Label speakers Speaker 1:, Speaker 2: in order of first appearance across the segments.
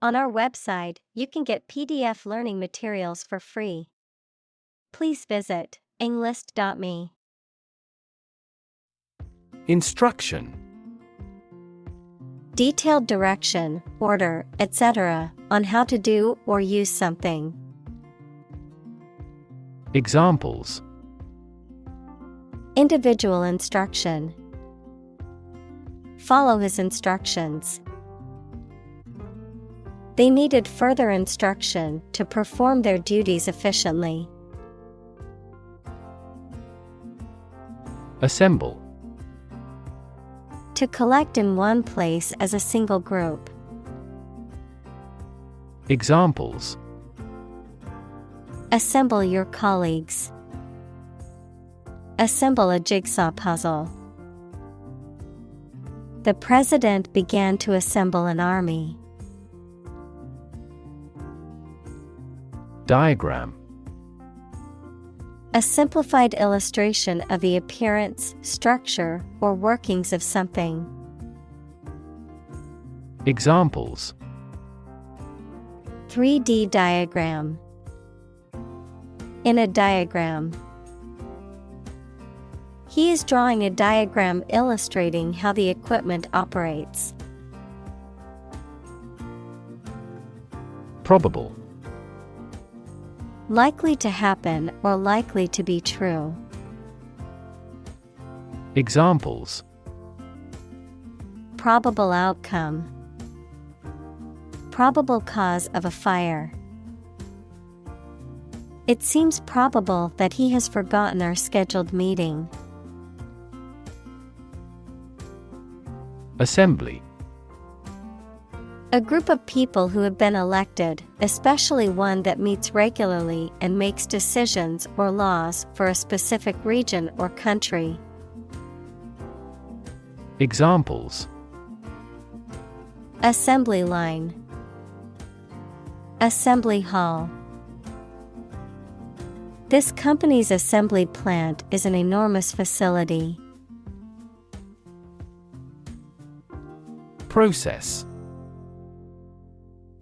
Speaker 1: On our website, you can get PDF learning materials for free. Please visit englist.me.
Speaker 2: Instruction.
Speaker 1: Detailed direction, order, etc., on how to do or use something.
Speaker 2: Examples.
Speaker 1: Individual instruction. Follow his instructions. They needed further instruction to perform their duties efficiently.
Speaker 2: Assemble.
Speaker 1: To collect in one place as a single group.
Speaker 2: Examples.
Speaker 1: Assemble your colleagues. Assemble a jigsaw puzzle. The president began to assemble an army.
Speaker 2: Diagram.
Speaker 1: A simplified illustration of the appearance, structure, or workings of something.
Speaker 2: Examples.
Speaker 1: 3D diagram. In a diagram. He is drawing a diagram illustrating how the equipment operates.
Speaker 2: Probable.
Speaker 1: Likely to happen or likely to be true.
Speaker 2: Examples.
Speaker 1: Probable outcome. Probable cause of a fire. It seems probable that he has forgotten our scheduled meeting.
Speaker 2: Assembly.
Speaker 1: A group of people who have been elected, especially one that meets regularly and makes decisions or laws for a specific region or country.
Speaker 2: Examples.
Speaker 1: Assembly line. Assembly hall. This company's assembly plant is an enormous facility.
Speaker 2: Process.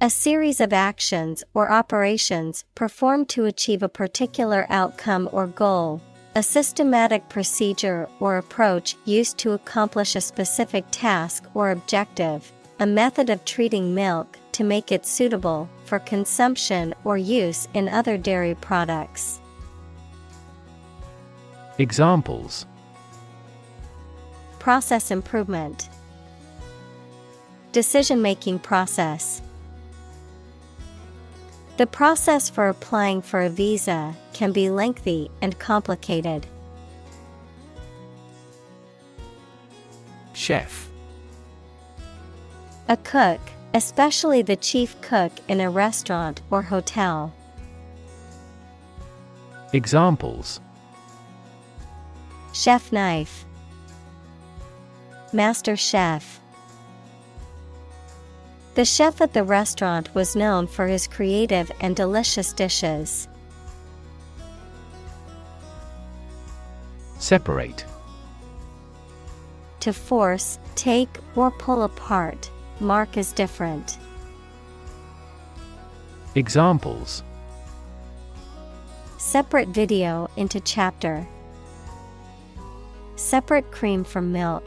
Speaker 1: A series of actions or operations performed to achieve a particular outcome or goal. A systematic procedure or approach used to accomplish a specific task or objective. A method of treating milk to make it suitable for consumption or use in other dairy products.
Speaker 2: Examples.
Speaker 1: Process improvement. Decision-making process. The process for applying for a visa can be lengthy and complicated.
Speaker 2: Chef.
Speaker 1: A cook, especially the chief cook in a restaurant or hotel.
Speaker 2: Examples.
Speaker 1: Chef knife. Master chef. The chef at the restaurant was known for his creative and delicious dishes.
Speaker 2: Separate.
Speaker 1: To force, take, or pull apart, mark as different.
Speaker 2: Examples.
Speaker 1: Separate video into chapter. Separate cream from milk.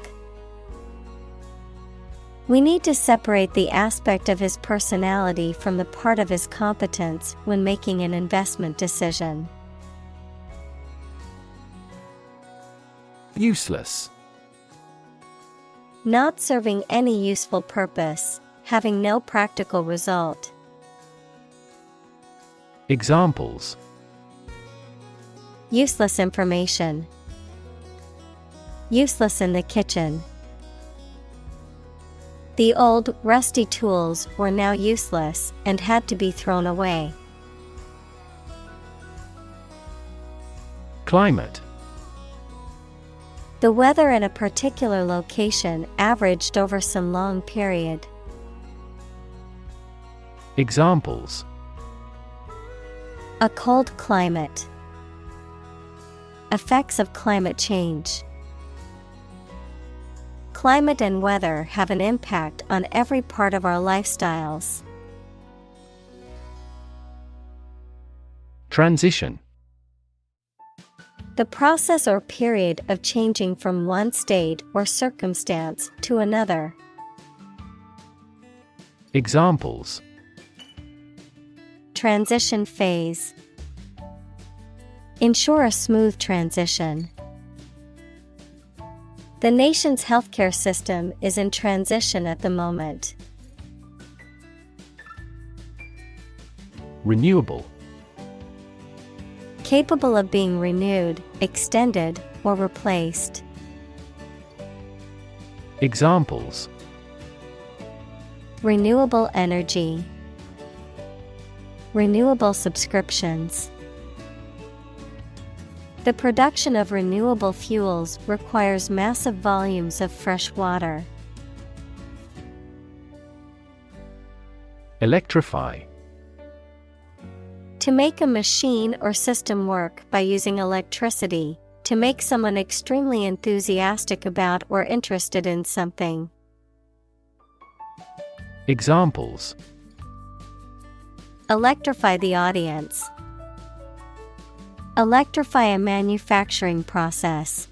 Speaker 1: We need to separate the aspect of his personality from the part of his competence when making an investment decision.
Speaker 2: Useless.
Speaker 1: Not serving any useful purpose, having no practical result.
Speaker 2: Examples.
Speaker 1: Useless information. Useless in the kitchen. The old, rusty tools were now useless and had to be thrown away.
Speaker 2: Climate.
Speaker 1: The weather in a particular location averaged over some long period.
Speaker 2: Examples.
Speaker 1: A cold climate. Effects of climate change. Climate and weather have an impact on every part of our lifestyles.
Speaker 2: Transition.
Speaker 1: The process or period of changing from one state or circumstance to another.
Speaker 2: Examples:
Speaker 1: Transition phase. Ensure a smooth transition. The nation's healthcare system is in transition at the moment.
Speaker 2: Renewable.
Speaker 1: Capable of being renewed, extended, or replaced.
Speaker 2: Examples:
Speaker 1: Renewable energy. Renewable subscriptions. The production of renewable fuels requires massive volumes of fresh water.
Speaker 2: Electrify.
Speaker 1: To make a machine or system work by using electricity, to make someone extremely enthusiastic about or interested in something.
Speaker 2: Examples:
Speaker 1: Electrify the audience. Electrify a manufacturing process.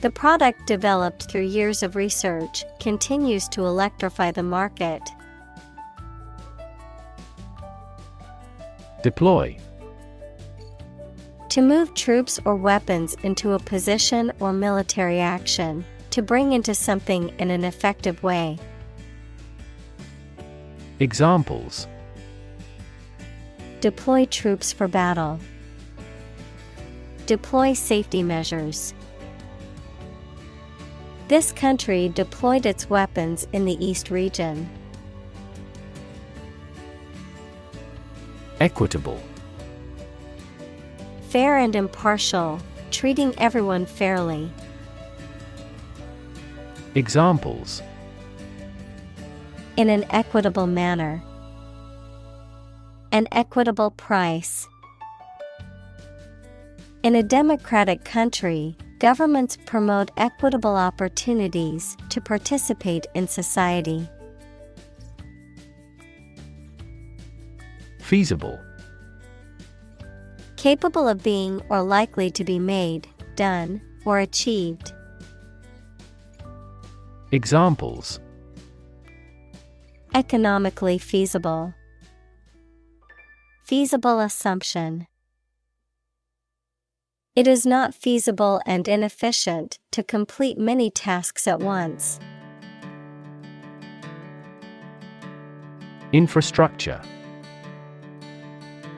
Speaker 1: The product developed through years of research continues to electrify the market.
Speaker 2: Deploy.
Speaker 1: To move troops or weapons into a position or military action, to bring into something in an effective way.
Speaker 2: Examples:
Speaker 1: Deploy troops for battle. Deploy safety measures. This country deployed its weapons in the East region.
Speaker 2: Equitable.
Speaker 1: Fair and impartial, treating everyone fairly.
Speaker 2: Examples:
Speaker 1: In an equitable manner. An equitable price. In a democratic country, governments promote equitable opportunities to participate in society.
Speaker 2: Feasible.
Speaker 1: Capable of being or likely to be made, done, or achieved.
Speaker 2: Examples:
Speaker 1: Economically feasible. Feasible assumption. It is not feasible and inefficient to complete many tasks at once.
Speaker 2: Infrastructure.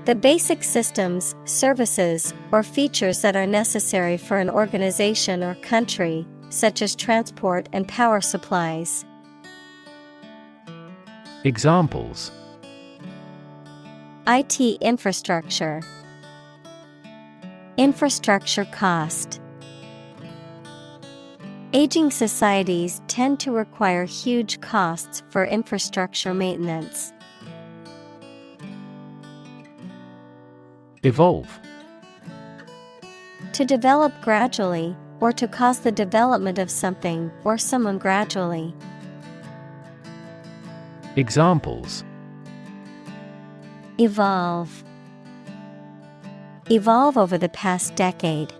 Speaker 1: The basic systems, services, or features that are necessary for an organization or country, such as transport and power supplies.
Speaker 2: Examples:
Speaker 1: IT infrastructure. Infrastructure cost. Aging societies tend to require huge costs for infrastructure maintenance.
Speaker 2: Evolve.
Speaker 1: To develop gradually, or to cause the development of something or someone gradually.
Speaker 2: Examples:
Speaker 1: Evolve. Evolve over the past decade.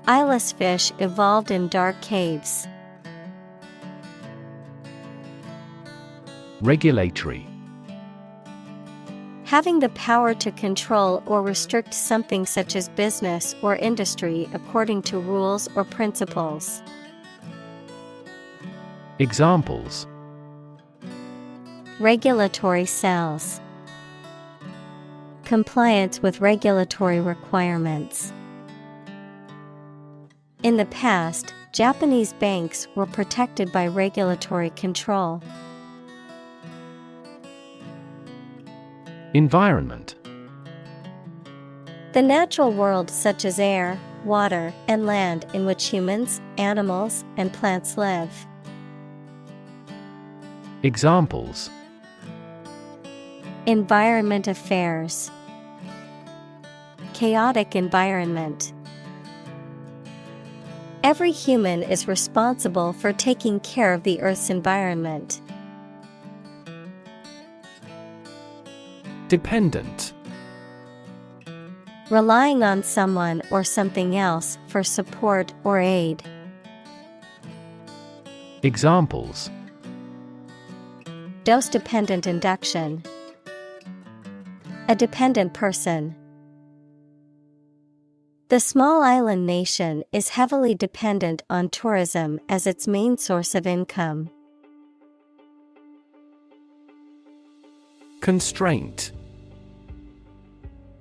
Speaker 1: Eyeless fish evolved in dark caves.
Speaker 2: Regulatory.
Speaker 1: Having the power to control or restrict something such as business or industry according to rules or principles.
Speaker 2: Examples:
Speaker 1: Regulatory cells. Compliance with regulatory requirements. In the past, Japanese banks were protected by regulatory control.
Speaker 2: Environment.
Speaker 1: The natural world such as air, water, and land in which humans, animals, and plants live.
Speaker 2: Examples:
Speaker 1: Environment affairs. Chaotic environment. Every human is responsible for taking care of the Earth's environment.
Speaker 2: Dependent.
Speaker 1: Relying on someone or something else for support or aid.
Speaker 2: Examples:
Speaker 1: Dose-dependent induction. A dependent person. The small island nation is heavily dependent on tourism as its main source of income.
Speaker 2: Constraint.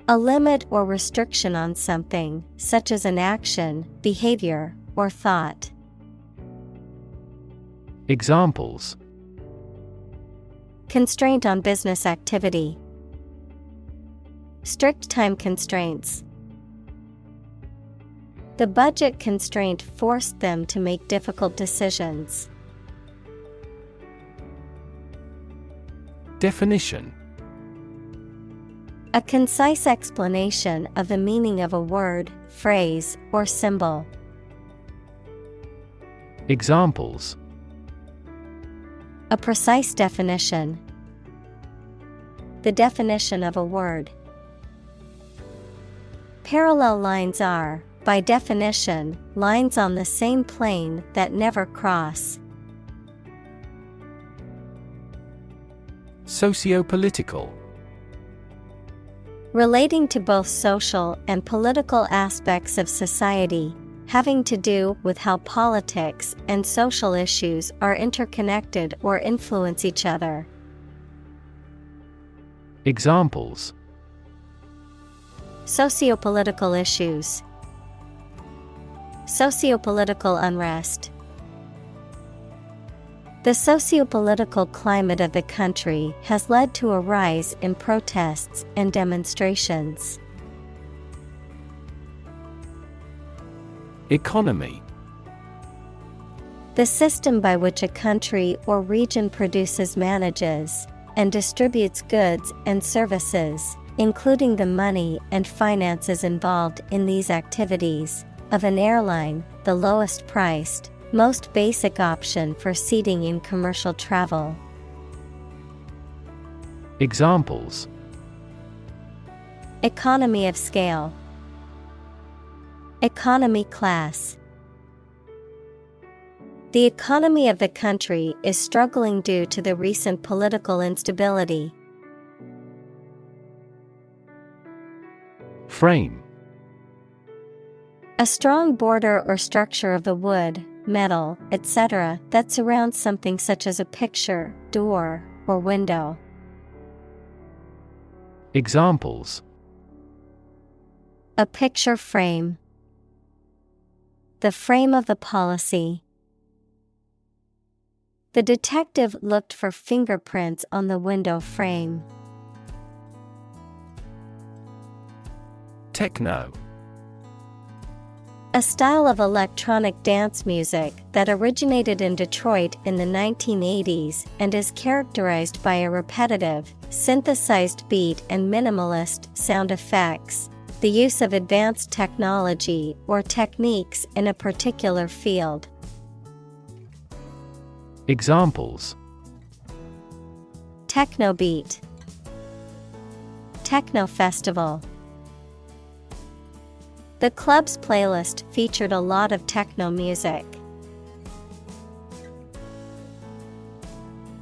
Speaker 1: A limit or restriction on something, such as an action, behavior, or thought.
Speaker 2: Examples:
Speaker 1: Constraint on business activity. Strict time constraints. The budget constraint forced them to make difficult decisions.
Speaker 2: Definition.
Speaker 1: A concise explanation of the meaning of a word, phrase, or symbol.
Speaker 2: Examples:
Speaker 1: A precise definition. The definition of a word. Parallel lines are, by definition, lines on the same plane that never cross.
Speaker 2: Socio-political.
Speaker 1: Relating to both social and political aspects of society, having to do with how politics and social issues are interconnected or influence each other.
Speaker 2: Examples:
Speaker 1: Sociopolitical issues. Sociopolitical unrest. The sociopolitical climate of the country has led to a rise in protests and demonstrations.
Speaker 2: Economy.
Speaker 1: The system by which a country or region produces, manages, and distributes goods and services, including the money and finances involved in these activities, of an airline, the lowest priced, most basic option for seating in commercial travel.
Speaker 2: Examples:
Speaker 1: Economy of scale. Economy class. The economy of the country is struggling due to the recent political instability.
Speaker 2: Frame.
Speaker 1: A strong border or structure of the wood, metal, etc. that surrounds something such as a picture, door, or window.
Speaker 2: Examples:
Speaker 1: A picture frame. The frame of the policy. The detective looked for fingerprints on the window frame.
Speaker 2: Techno.
Speaker 1: A style of electronic dance music that originated in Detroit in the 1980s and is characterized by a repetitive, synthesized beat and minimalist sound effects, the use of advanced technology or techniques in a particular field.
Speaker 2: Examples:
Speaker 1: Techno beat. Techno festival. The club's playlist featured a lot of techno music.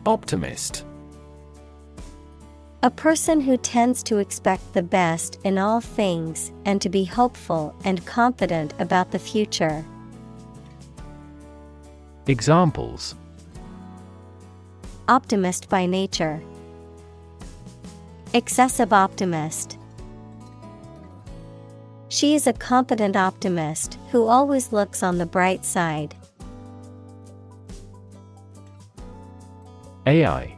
Speaker 1: Optimist. A person who tends to expect the best in all things and to be hopeful and confident about the future.
Speaker 2: Examples:
Speaker 1: Optimist by nature. Excessive optimist. She is a confident optimist who always looks on the bright side. AI.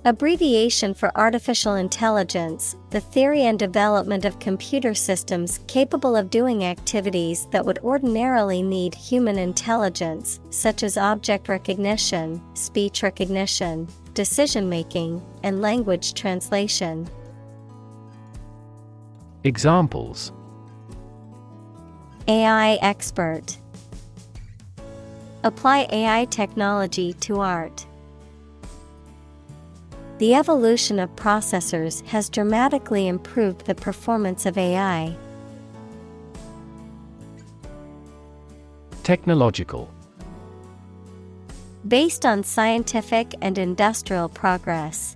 Speaker 1: Abbreviation for artificial intelligence, the theory and development of computer systems capable of doing activities that would ordinarily need human intelligence, such as object recognition, speech recognition, decision-making, and language translation. Examples: AI expert. Apply AI technology to art. The evolution of processors has dramatically improved the performance of AI.
Speaker 2: Technological.
Speaker 1: Based on scientific and industrial progress.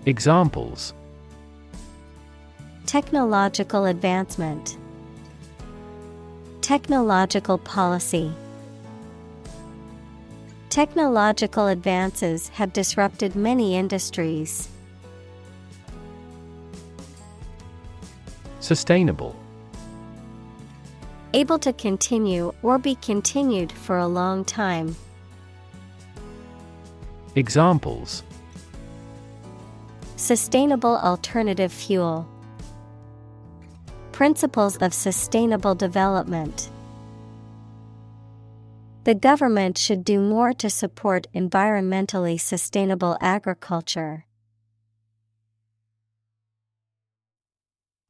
Speaker 2: Examples:
Speaker 1: technological advancement, technological policy. Technological advances have disrupted many industries.
Speaker 2: Sustainable.
Speaker 1: Able to continue or be continued for a long time.
Speaker 2: Examples:
Speaker 1: sustainable alternative fuel. Principles of sustainable development. The government should do more to support environmentally sustainable agriculture.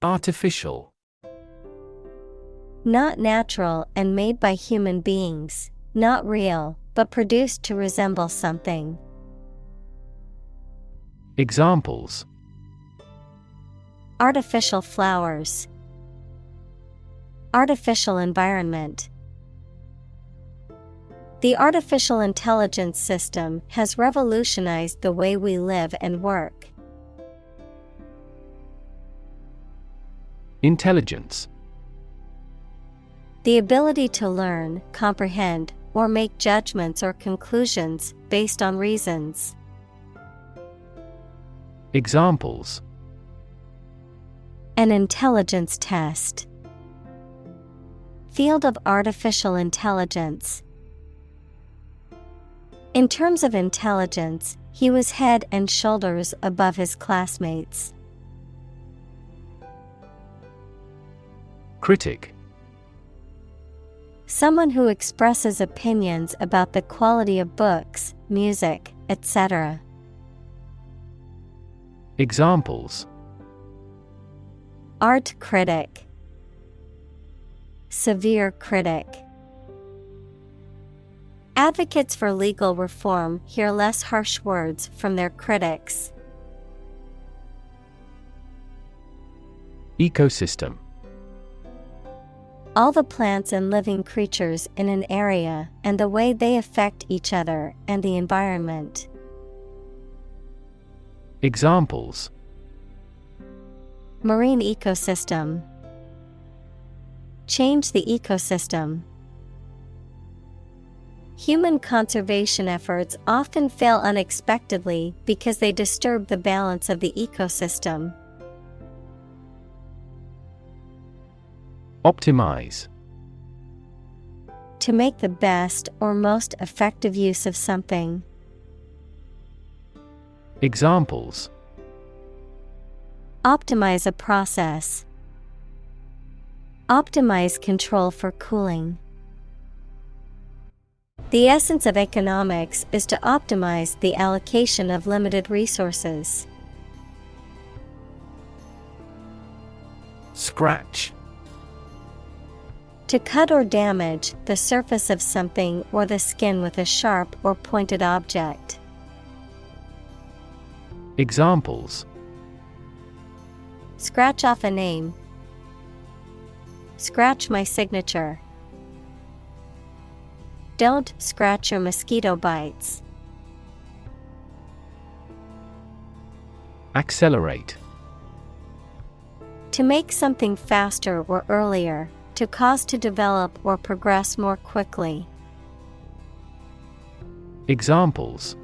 Speaker 2: Artificial.
Speaker 1: Not natural and made by human beings, not real, but produced to resemble something.
Speaker 2: Examples:
Speaker 1: artificial flowers, artificial environment. The artificial intelligence system has revolutionized the way we live and work.
Speaker 2: Intelligence.
Speaker 1: The ability to learn, comprehend, or make judgments or conclusions based on reasons.
Speaker 2: Examples:
Speaker 1: an intelligence test. Field of artificial intelligence. In terms of intelligence, he was head and shoulders above his classmates.
Speaker 2: Critic.
Speaker 1: Someone who expresses opinions about the quality of books, music, etc.
Speaker 2: Examples:
Speaker 1: art critic, severe critic. Advocates for legal reform hear less harsh words from their critics.
Speaker 2: Ecosystem.
Speaker 1: All the plants and living creatures in an area and the way they affect each other and the environment.
Speaker 2: Examples:
Speaker 1: marine ecosystem. Change the ecosystem. Human conservation efforts often fail unexpectedly because they disturb the balance of the ecosystem.
Speaker 2: Optimize.
Speaker 1: To make the best or most effective use of something.
Speaker 2: Examples:
Speaker 1: optimize a process. Optimize control for cooling. The essence of economics is to optimize the allocation of limited resources.
Speaker 2: Scratch.
Speaker 1: To cut or damage the surface of something or the skin with a sharp or pointed object.
Speaker 2: Examples:
Speaker 1: scratch off a name. Scratch my signature. Don't scratch your mosquito bites.
Speaker 2: Accelerate.
Speaker 1: To make something faster or earlier, to cause to develop or progress more quickly.
Speaker 2: Examples: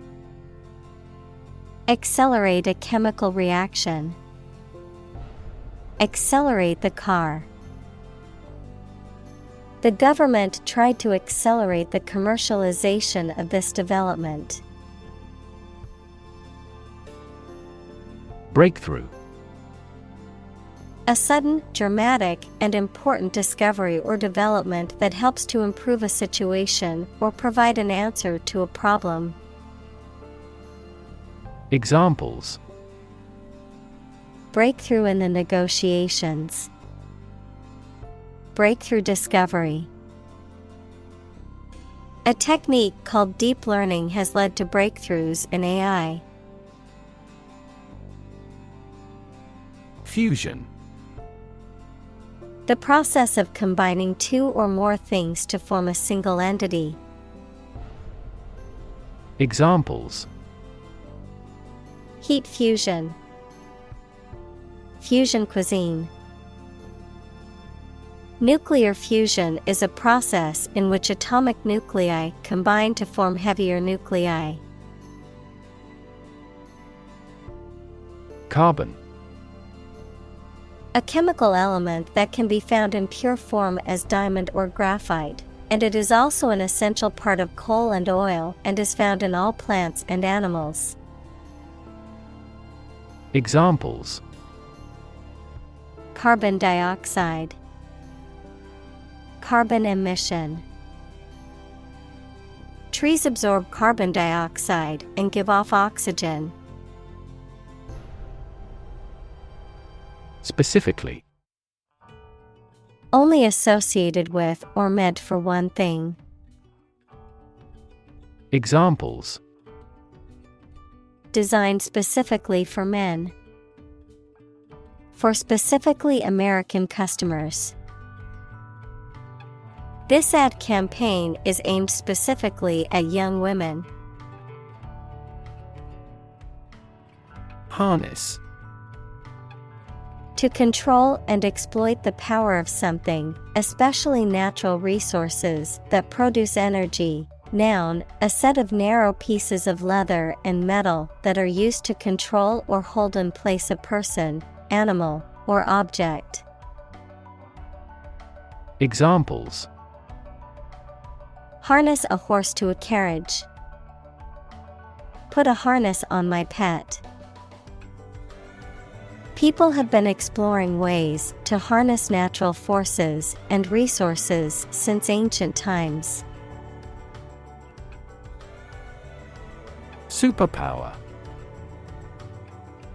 Speaker 1: accelerate a chemical reaction. Accelerate the car. The government tried to accelerate the commercialization of this development.
Speaker 2: Breakthrough.
Speaker 1: A sudden, dramatic, and important discovery or development that helps to improve a situation or provide an answer to a problem.
Speaker 2: Examples:
Speaker 1: breakthrough in the negotiations. Breakthrough discovery. A technique called deep learning has led to breakthroughs in AI.
Speaker 2: Fusion.
Speaker 1: The process of combining two or more things to form a single entity.
Speaker 2: Examples:
Speaker 1: Heat fusion, fusion cuisine. Nuclear fusion is a process in which atomic nuclei combine to form heavier nuclei.
Speaker 2: Carbon.
Speaker 1: A chemical element that can be found in pure form as diamond or graphite, and it is also an essential part of coal and oil and is found in all plants and animals.
Speaker 2: Examples:
Speaker 1: Carbon dioxide, carbon emission. Trees absorb carbon dioxide and give off oxygen.
Speaker 2: Specifically.
Speaker 1: Only associated with or meant for one thing.
Speaker 2: Examples:
Speaker 1: Designed specifically for men. For specifically American customers. This ad campaign is aimed specifically at young women.
Speaker 2: Harness.
Speaker 1: To control and exploit the power of something, especially natural resources that produce energy. Noun, a set of narrow pieces of leather and metal that are used to control or hold in place a person, animal, or object.
Speaker 2: Examples:
Speaker 1: Harness a horse to a carriage. Put a harness on my pet. People have been exploring ways to harness natural forces and resources since ancient times.
Speaker 2: Superpower.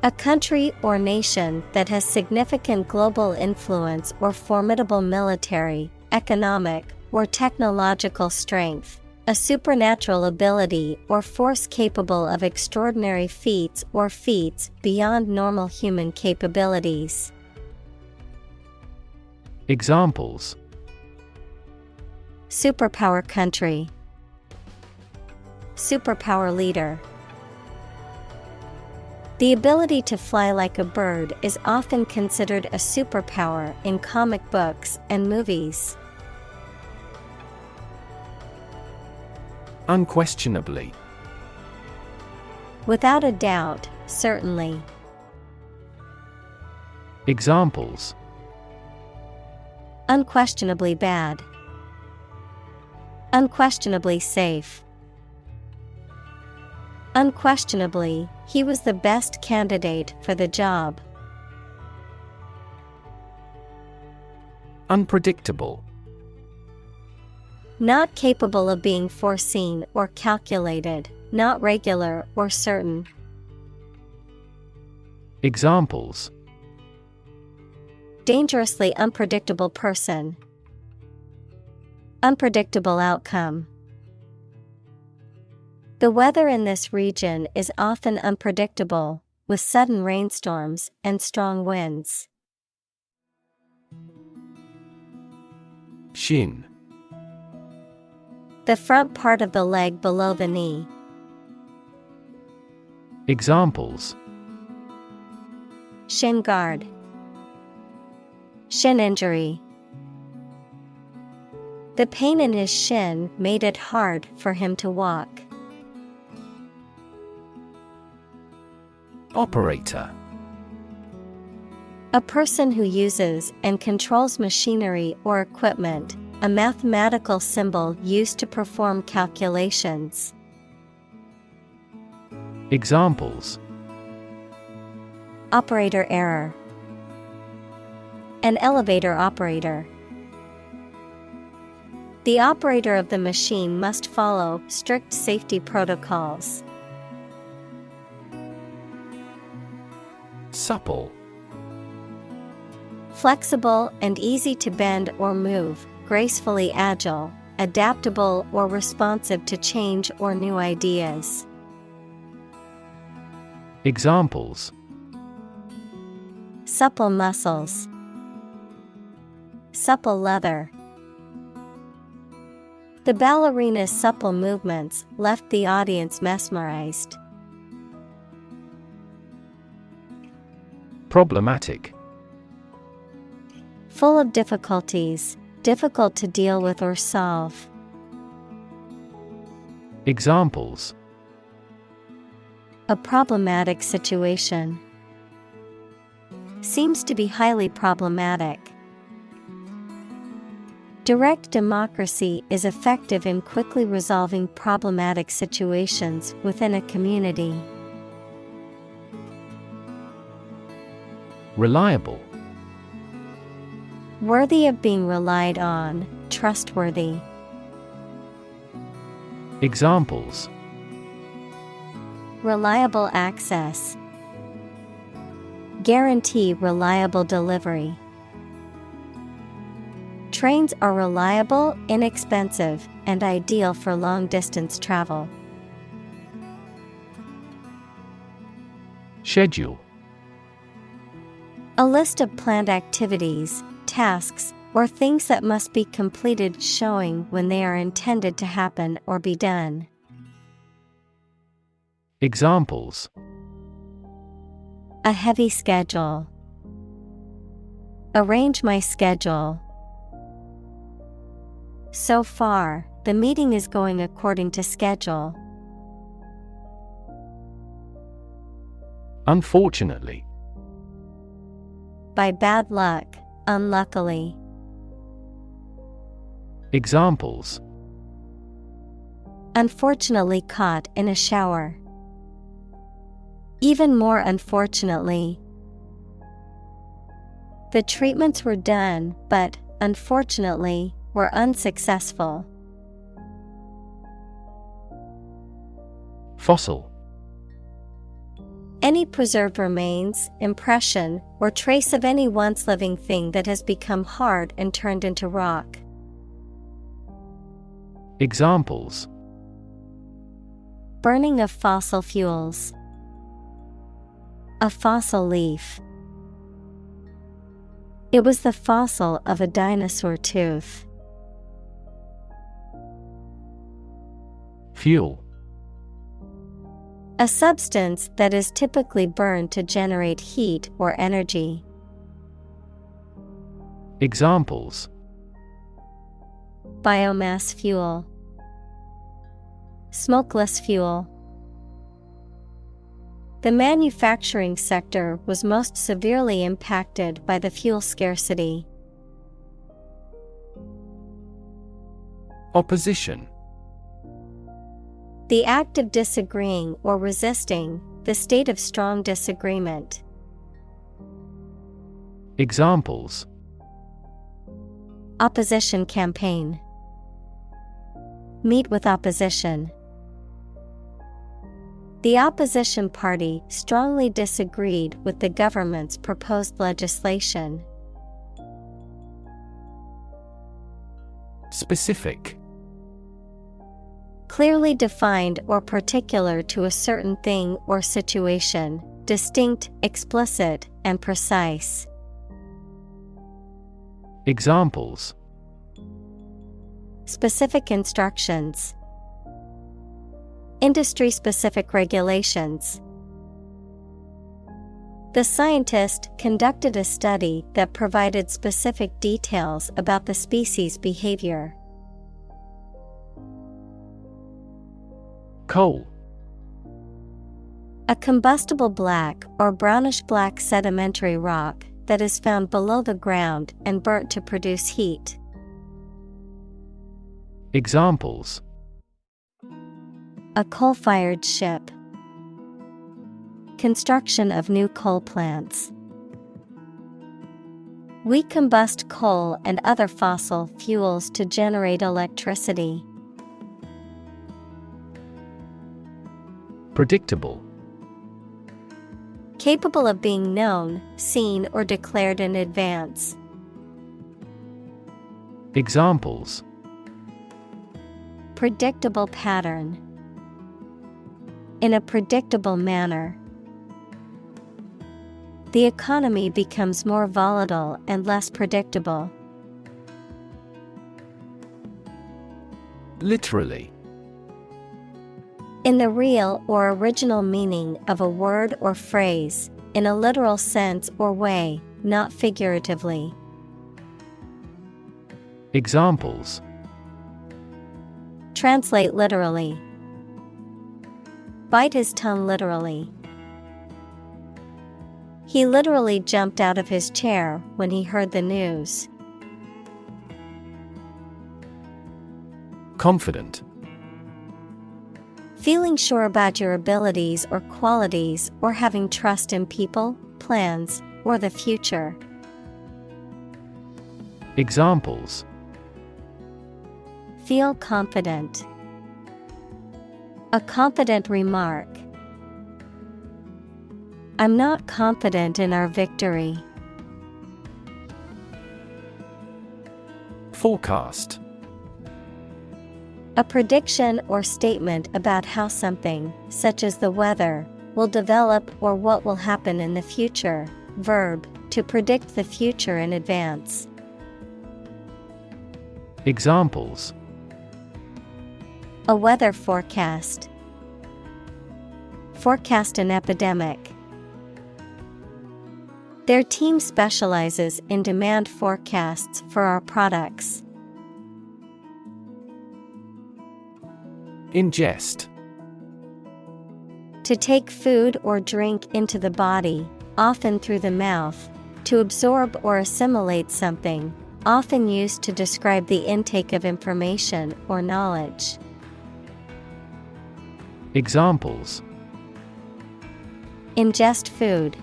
Speaker 1: A country or nation that has significant global influence or formidable military, economic, or technological strength. A supernatural ability or force capable of extraordinary feats or feats beyond normal human capabilities.
Speaker 2: Examples:
Speaker 1: Superpower country. Superpower leader. The ability to fly like a bird is often considered a superpower in comic books and movies.
Speaker 2: Unquestionably.
Speaker 1: Without a doubt, certainly.
Speaker 2: Examples:
Speaker 1: Unquestionably bad. Unquestionably safe. Unquestionably, he was the best candidate for the job.
Speaker 2: Unpredictable.
Speaker 1: Not capable of being foreseen or calculated, not regular or certain.
Speaker 2: Examples:
Speaker 1: Dangerously unpredictable person. Unpredictable outcome. The weather in this region is often unpredictable, with sudden rainstorms and strong winds.
Speaker 2: Shin.
Speaker 1: The front part of the leg below the knee.
Speaker 2: Examples:
Speaker 1: Shin guard. Shin injury. The pain in his shin made it hard for him to walk.
Speaker 2: Operator.
Speaker 1: A person who uses and controls machinery or equipment, a mathematical symbol used to perform calculations.
Speaker 2: Examples:
Speaker 1: Operator error. An elevator operator. The operator of the machine must follow strict safety protocols.
Speaker 2: Supple.
Speaker 1: Flexible and easy to bend or move, gracefully agile, adaptable or responsive to change or new ideas.
Speaker 2: Examples:
Speaker 1: Supple muscles, supple leather. The ballerina's supple movements left the audience mesmerized.
Speaker 2: Problematic.
Speaker 1: Full of difficulties, difficult to deal with or solve.
Speaker 2: Examples:
Speaker 1: A problematic situation. Seems to be highly problematic. Direct democracy is effective in quickly resolving problematic situations within a community.
Speaker 2: Reliable.
Speaker 1: Worthy of being relied on, trustworthy.
Speaker 2: Examples:
Speaker 1: Reliable access. Guarantee reliable delivery. Trains are reliable, inexpensive, and ideal for long-distance travel.
Speaker 2: Schedule.
Speaker 1: A list of planned activities, tasks, or things that must be completed showing when they are intended to happen or be done.
Speaker 2: Examples:
Speaker 1: A heavy schedule. Arrange my schedule. So far, the meeting is going according to schedule.
Speaker 2: Unfortunately.
Speaker 1: By bad luck, unluckily.
Speaker 2: Examples:
Speaker 1: Unfortunately caught in a shower. Even more unfortunately. The treatments were done, but, unfortunately, were unsuccessful.
Speaker 2: Fossil.
Speaker 1: Any preserved remains, impression, or trace of any once living thing that has become hard and turned into rock.
Speaker 2: Examples:
Speaker 1: Burning of fossil fuels. A fossil leaf. It was the fossil of a dinosaur tooth.
Speaker 2: Fuel.
Speaker 1: A substance that is typically burned to generate heat or energy.
Speaker 2: Examples:
Speaker 1: Biomass fuel. Smokeless fuel. The manufacturing sector was most severely impacted by the fuel scarcity.
Speaker 2: Opposition.
Speaker 1: The act of disagreeing or resisting, the state of strong disagreement.
Speaker 2: Examples:
Speaker 1: Opposition campaign. Meet with opposition. The opposition party strongly disagreed with the government's proposed legislation.
Speaker 2: Specific.
Speaker 1: Clearly defined or particular to a certain thing or situation, distinct, explicit, and precise.
Speaker 2: Examples:
Speaker 1: Specific instructions. Industry-specific regulations. The scientist conducted a study that provided specific details about the species' behavior.
Speaker 2: Coal.
Speaker 1: A combustible black or brownish-black sedimentary rock that is found below the ground and burnt to produce heat.
Speaker 2: Examples:
Speaker 1: A coal-fired ship. Construction of new coal plants. We combust coal and other fossil fuels to generate electricity.
Speaker 2: Predictable.
Speaker 1: Capable of being known, seen, or declared in advance.
Speaker 2: Examples:
Speaker 1: predictable pattern. In a predictable manner. The economy becomes more volatile and less predictable.
Speaker 2: Literally.
Speaker 1: In the real or original meaning of a word or phrase, in a literal sense or way, not figuratively.
Speaker 2: Examples.
Speaker 1: Translate literally. Bite his tongue literally. He literally jumped out of his chair when he heard the news.
Speaker 2: Confident.
Speaker 1: Feeling sure about your abilities or qualities, or having trust in people, plans, or the future.
Speaker 2: Examples.
Speaker 1: Feel confident. A confident remark. I'm not confident in our victory.
Speaker 2: Forecast.
Speaker 1: A prediction or statement about how something, such as the weather, will develop or what will happen in the future. Verb, to predict the future in advance.
Speaker 2: Examples.
Speaker 1: A weather forecast. Forecast an epidemic. Their team specializes in demand forecasts for our products.
Speaker 2: Ingest.
Speaker 1: To take food or drink into the body, often through the mouth, to absorb or assimilate something, often used to describe the intake of information or knowledge.
Speaker 2: Examples.
Speaker 1: Ingest food.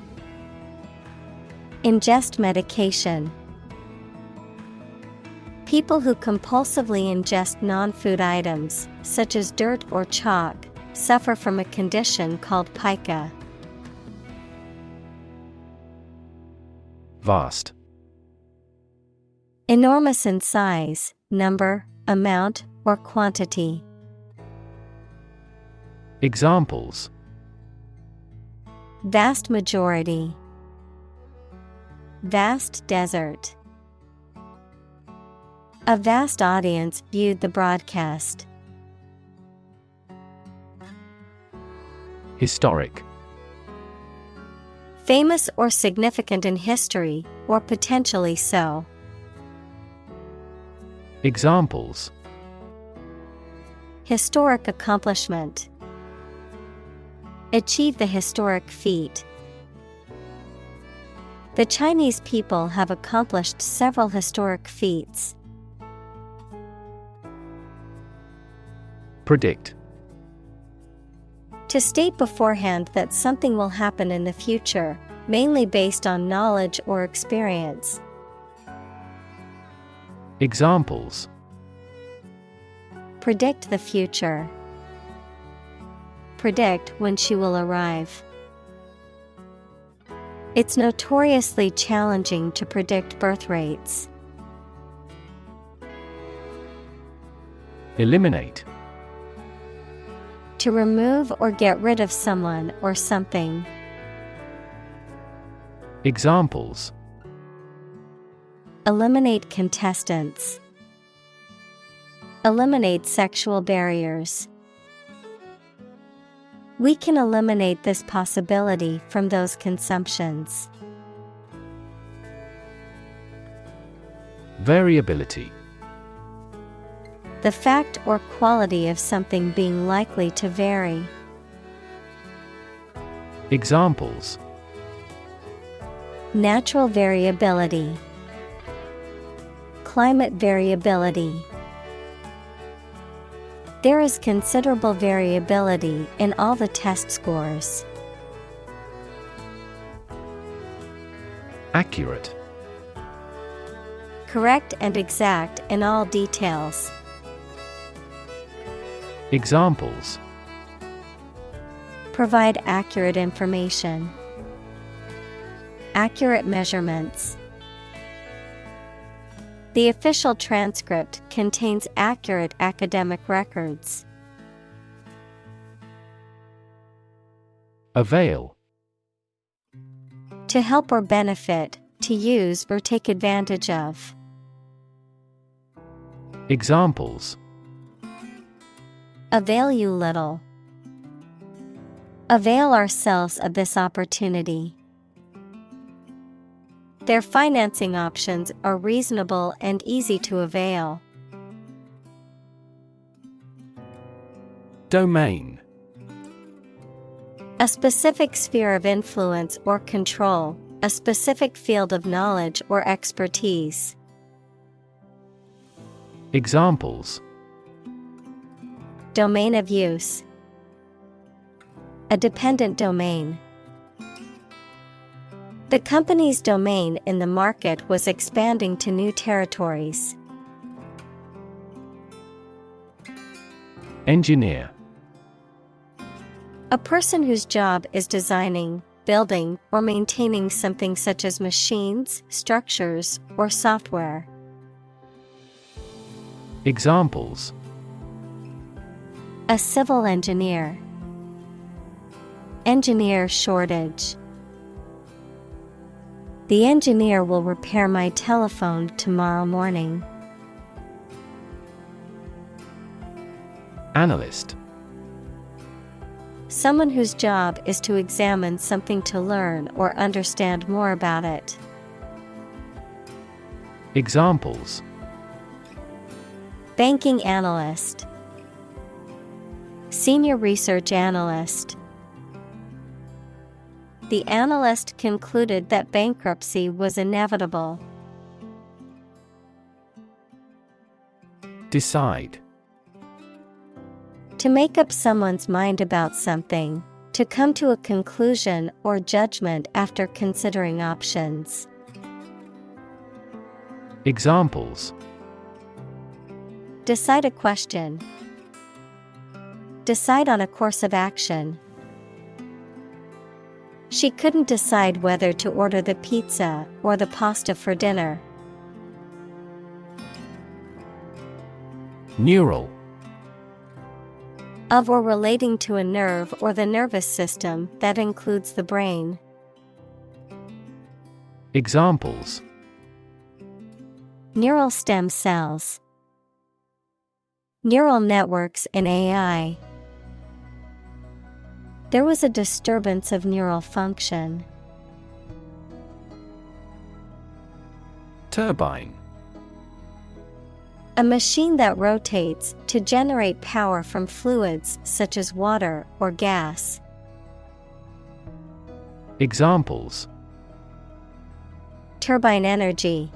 Speaker 1: Ingest medication. People who compulsively ingest non-food items, such as dirt or chalk, suffer from a condition called pica.
Speaker 2: Vast.
Speaker 1: Enormous in size, number, amount, or quantity.
Speaker 2: Examples.
Speaker 1: Vast majority. Vast desert. A vast audience viewed the broadcast.
Speaker 2: Historic.
Speaker 1: Famous or significant in history, or potentially so.
Speaker 2: Examples.
Speaker 1: Historic accomplishment. Achieve the historic feat. The Chinese people have accomplished several historic feats.
Speaker 2: Predict.
Speaker 1: To state beforehand that something will happen in the future, mainly based on knowledge or experience.
Speaker 2: Examples.
Speaker 1: Predict the future. Predict when she will arrive. It's notoriously challenging to predict birth rates.
Speaker 2: Eliminate.
Speaker 1: To remove or get rid of someone or something.
Speaker 2: Examples.
Speaker 1: Eliminate contestants. Eliminate sexual barriers. We can eliminate this possibility from those consumptions.
Speaker 2: Variability.
Speaker 1: The fact or quality of something being likely to vary.
Speaker 2: Examples.
Speaker 1: Natural variability. Climate variability. There is considerable variability in all the test scores.
Speaker 2: Accurate.
Speaker 1: Correct and exact in all details.
Speaker 2: Examples.
Speaker 1: Provide accurate information. Accurate measurements. The official transcript contains accurate academic records.
Speaker 2: Avail.
Speaker 1: To help or benefit, to use or take advantage of.
Speaker 2: Examples:
Speaker 1: Avail you little. Avail ourselves of this opportunity. Their financing options are reasonable and easy to avail.
Speaker 2: Domain.
Speaker 1: A specific sphere of influence or control, a specific field of knowledge or expertise.
Speaker 2: Examples:
Speaker 1: Domain of use. A dependent domain. The company's domain in the market was expanding to new territories.
Speaker 2: Engineer.
Speaker 1: A person whose job is designing, building, or maintaining something such as machines, structures, or software.
Speaker 2: Examples:
Speaker 1: A civil engineer. Engineer shortage. The engineer will repair my telephone tomorrow morning.
Speaker 2: Analyst.
Speaker 1: Someone whose job is to examine something to learn or understand more about it.
Speaker 2: Examples:
Speaker 1: Banking analyst. Senior research analyst. The analyst concluded that bankruptcy was inevitable.
Speaker 2: Decide.
Speaker 1: To make up someone's mind about something, to come to a conclusion or judgment after considering options.
Speaker 2: Examples:
Speaker 1: Decide a question. Decide on a course of action. She couldn't decide whether to order the pizza or the pasta for dinner.
Speaker 2: Neural.
Speaker 1: Of or relating to a nerve or the nervous system that includes the brain.
Speaker 2: Examples:
Speaker 1: Neural stem cells. Neural networks in AI. There was a disturbance of neural function.
Speaker 2: Turbine.
Speaker 1: A machine that rotates to generate power from fluids such as water or gas.
Speaker 2: Examples:
Speaker 1: Turbine energy.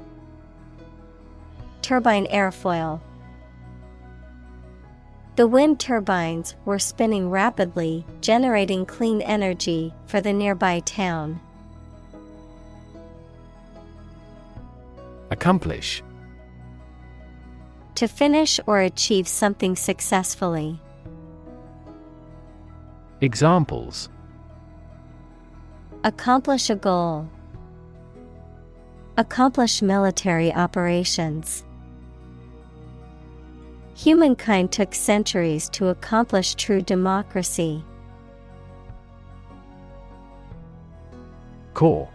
Speaker 1: Turbine airfoil. The wind turbines were spinning rapidly, generating clean energy for the nearby town.
Speaker 2: Accomplish.
Speaker 1: To finish or achieve something successfully.
Speaker 2: Examples:
Speaker 1: Accomplish a goal. Accomplish military operations. Humankind took centuries to accomplish true democracy.
Speaker 2: Core.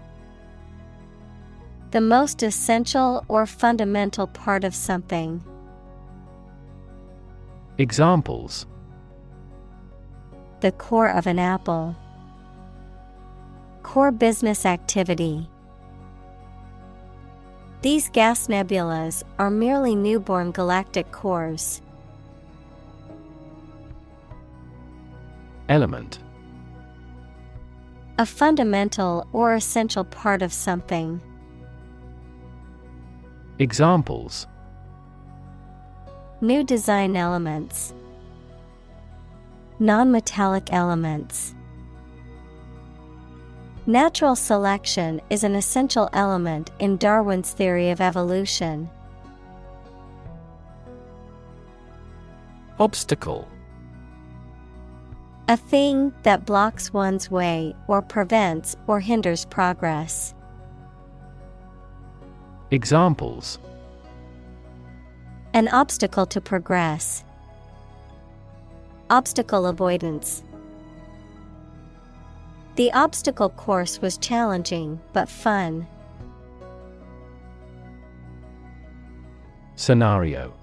Speaker 1: The most essential or fundamental part of something.
Speaker 2: Examples:
Speaker 1: The core of an apple. Core business activity. These gas nebulas are merely newborn galactic cores.
Speaker 2: Element.
Speaker 1: A fundamental or essential part of something.
Speaker 2: Examples:
Speaker 1: New design elements. Non-metallic elements. Natural selection is an essential element in Darwin's theory of evolution.
Speaker 2: Obstacle.
Speaker 1: A thing that blocks one's way or prevents or hinders progress.
Speaker 2: Examples:
Speaker 1: An obstacle to progress. Obstacle avoidance. The obstacle course was challenging but fun.
Speaker 2: Scenario.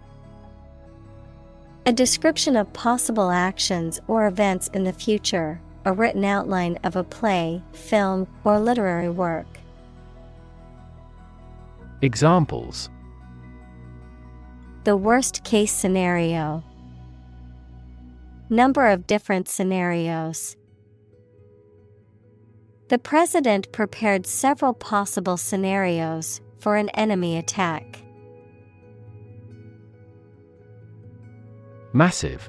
Speaker 1: A description of possible actions or events in the future, a written outline of a play, film, or literary work.
Speaker 2: Examples.
Speaker 1: The worst case scenario. Number of different scenarios. The president prepared several possible scenarios for an enemy attack.
Speaker 2: Massive.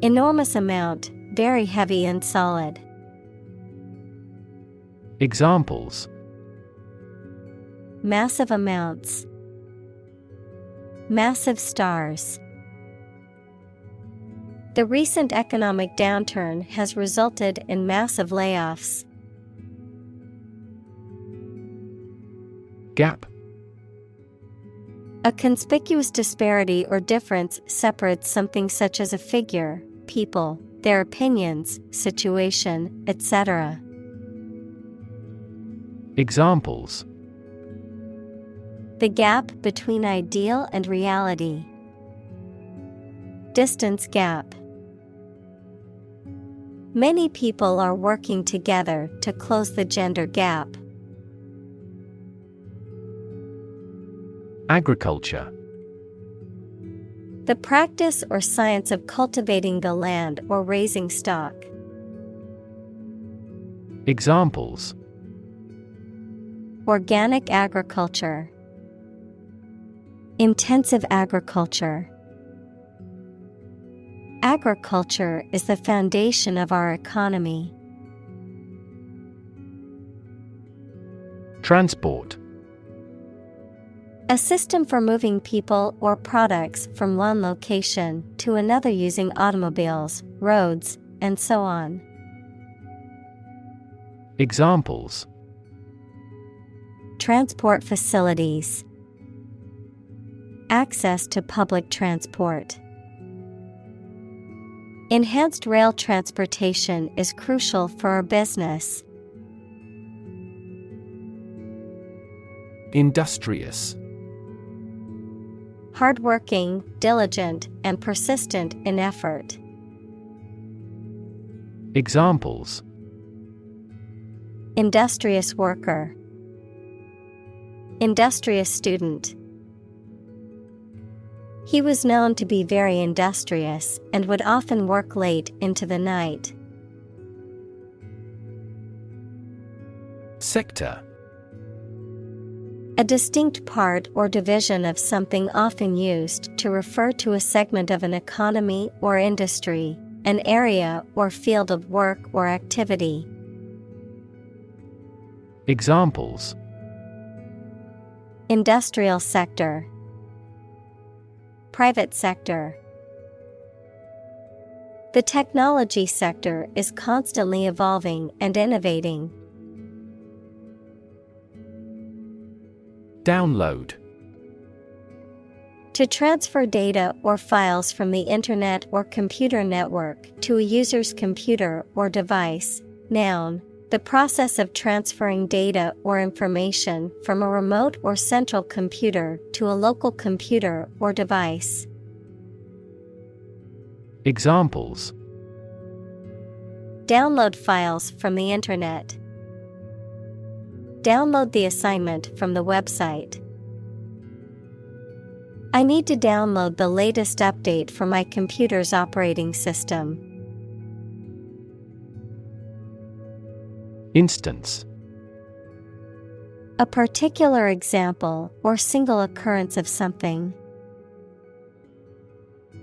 Speaker 1: Enormous amount, very heavy and solid.
Speaker 2: Examples.
Speaker 1: Massive amounts. Massive stars. The recent economic downturn has resulted in massive layoffs.
Speaker 2: Gap.
Speaker 1: A conspicuous disparity or difference separates something such as a figure, people, their opinions, situation, etc.
Speaker 2: Examples.
Speaker 1: The gap between ideal and reality. Distance gap. Many people are working together to close the gender gap.
Speaker 2: Agriculture.
Speaker 1: The practice or science of cultivating the land or raising stock.
Speaker 2: Examples.
Speaker 1: Organic agriculture. Intensive agriculture. Agriculture is the foundation of our economy.
Speaker 2: Transport.
Speaker 1: A system for moving people or products from one location to another using automobiles, roads, and so on.
Speaker 2: Examples.
Speaker 1: Transport facilities. Access to public transport. Enhanced rail transportation is crucial for our business.
Speaker 2: Industrious.
Speaker 1: Hardworking, diligent, and persistent in effort.
Speaker 2: Examples.
Speaker 1: Industrious worker. Industrious student. He was known to be very industrious and would often work late into the night.
Speaker 2: Sector.
Speaker 1: A distinct part or division of something often used to refer to a segment of an economy or industry, an area or field of work or activity.
Speaker 2: Examples.
Speaker 1: Industrial sector. Private sector. The technology sector is constantly evolving and innovating.
Speaker 2: Download.
Speaker 1: To transfer data or files from the internet or computer network to a user's computer or device. Noun. The process of transferring data or information from a remote or central computer to a local computer or device.
Speaker 2: Examples.
Speaker 1: Download files from the internet. Download the assignment from the website. I need to download the latest update for my computer's operating system.
Speaker 2: Instance.
Speaker 1: A particular example or single occurrence of something.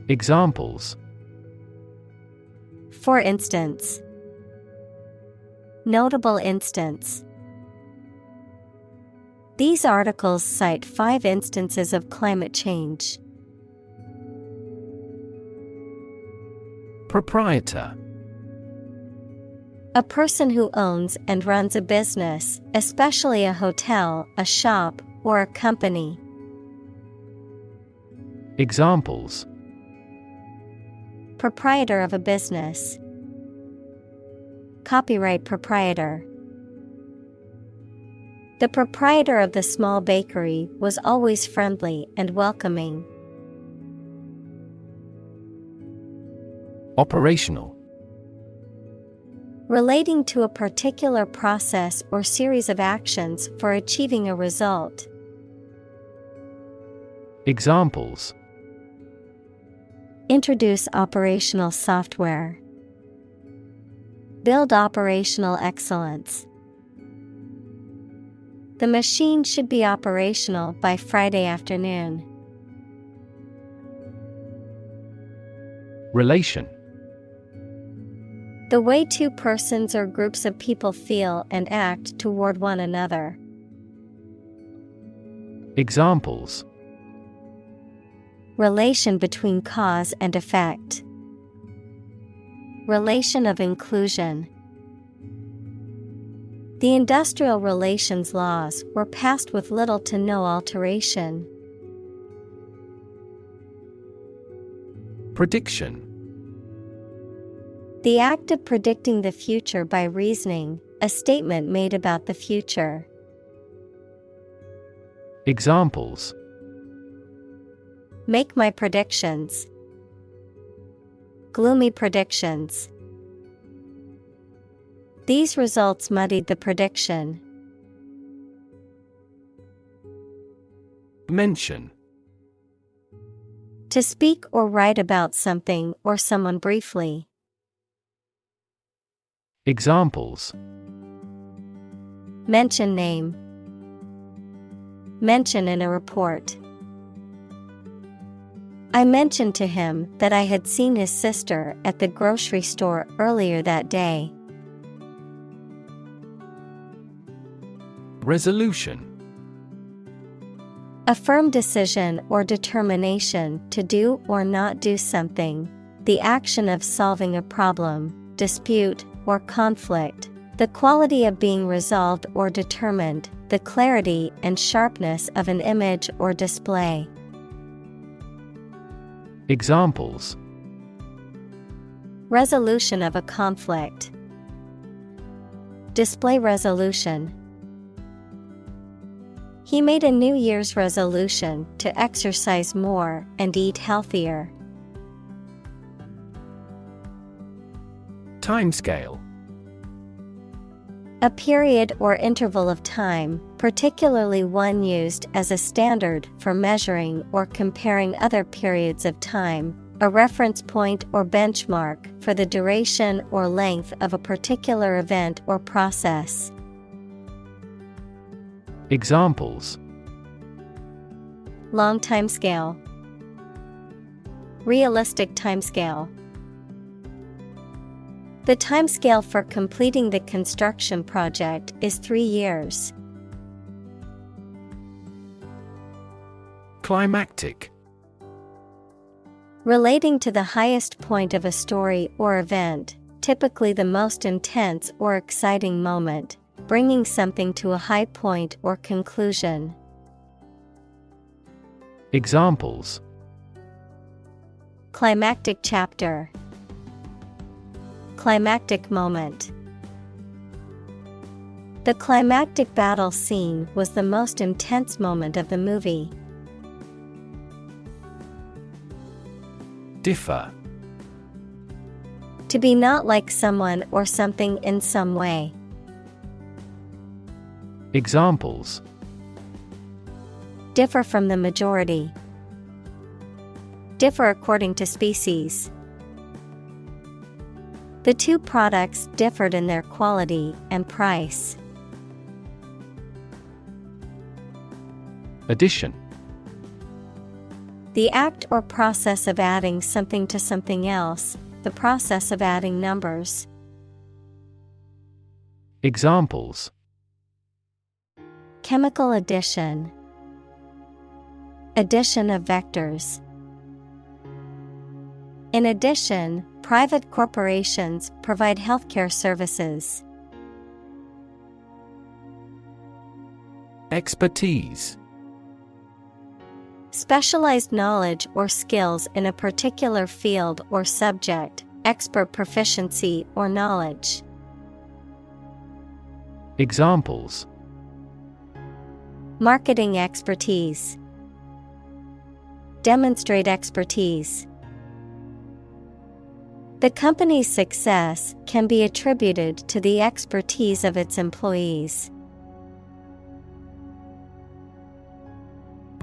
Speaker 2: Examples.
Speaker 1: For instance. Notable instance. These articles cite 5 instances of climate change.
Speaker 2: Proprietor.
Speaker 1: A person who owns and runs a business, especially a hotel, a shop, or a company.
Speaker 2: Examples:
Speaker 1: proprietor of a business, copyright proprietor. The proprietor of the small bakery was always friendly and welcoming.
Speaker 2: Operational.
Speaker 1: Relating to a particular process or series of actions for achieving a result.
Speaker 2: Examples:
Speaker 1: Introduce operational software. Build operational excellence. The machine should be operational by Friday afternoon.
Speaker 2: Relation.
Speaker 1: The way two persons or groups of people feel and act toward one another.
Speaker 2: Examples:
Speaker 1: Relation between cause and effect. Relation of inclusion. The industrial relations laws were passed with little to no alteration.
Speaker 2: Prediction.
Speaker 1: The act of predicting the future by reasoning, a statement made about the future.
Speaker 2: Examples:
Speaker 1: Make my predictions. Gloomy predictions. These results muddied the prediction.
Speaker 2: Mention.
Speaker 1: To speak or write about something or someone briefly.
Speaker 2: Examples:
Speaker 1: Mention name. Mention in a report. I mentioned to him that I had seen his sister at the grocery store earlier that day.
Speaker 2: Resolution.
Speaker 1: A firm decision or determination to do or not do something, the action of solving a problem, dispute, or conflict, the quality of being resolved or determined, the clarity and sharpness of an image or display.
Speaker 2: Examples:
Speaker 1: Resolution of a conflict. Display resolution. He made a New Year's resolution to exercise more and eat healthier.
Speaker 2: Timescale.
Speaker 1: A period or interval of time, particularly one used as a standard for measuring or comparing other periods of time, a reference point or benchmark for the duration or length of a particular event or process.
Speaker 2: Examples:
Speaker 1: Long timescale. Realistic timescale. The timescale for completing the construction project is 3 years.
Speaker 2: Climactic.
Speaker 1: Relating to the highest point of a story or event, typically the most intense or exciting moment, bringing something to a high point or conclusion.
Speaker 2: Examples:
Speaker 1: Climactic chapter. Climactic moment. The climactic battle scene was the most intense moment of the movie.
Speaker 2: Differ.
Speaker 1: To be not like someone or something in some way.
Speaker 2: Examples:
Speaker 1: Differ from the majority. Differ according to species. The two products differed in their quality and price.
Speaker 2: Addition.
Speaker 1: The act or process of adding something to something else, the process of adding numbers.
Speaker 2: Examples:
Speaker 1: Chemical addition. Addition of vectors. In addition, private corporations provide healthcare services.
Speaker 2: Expertise.
Speaker 1: Specialized knowledge or skills in a particular field or subject, expert proficiency or knowledge.
Speaker 2: Examples:
Speaker 1: Marketing expertise. Demonstrate expertise. The company's success can be attributed to the expertise of its employees.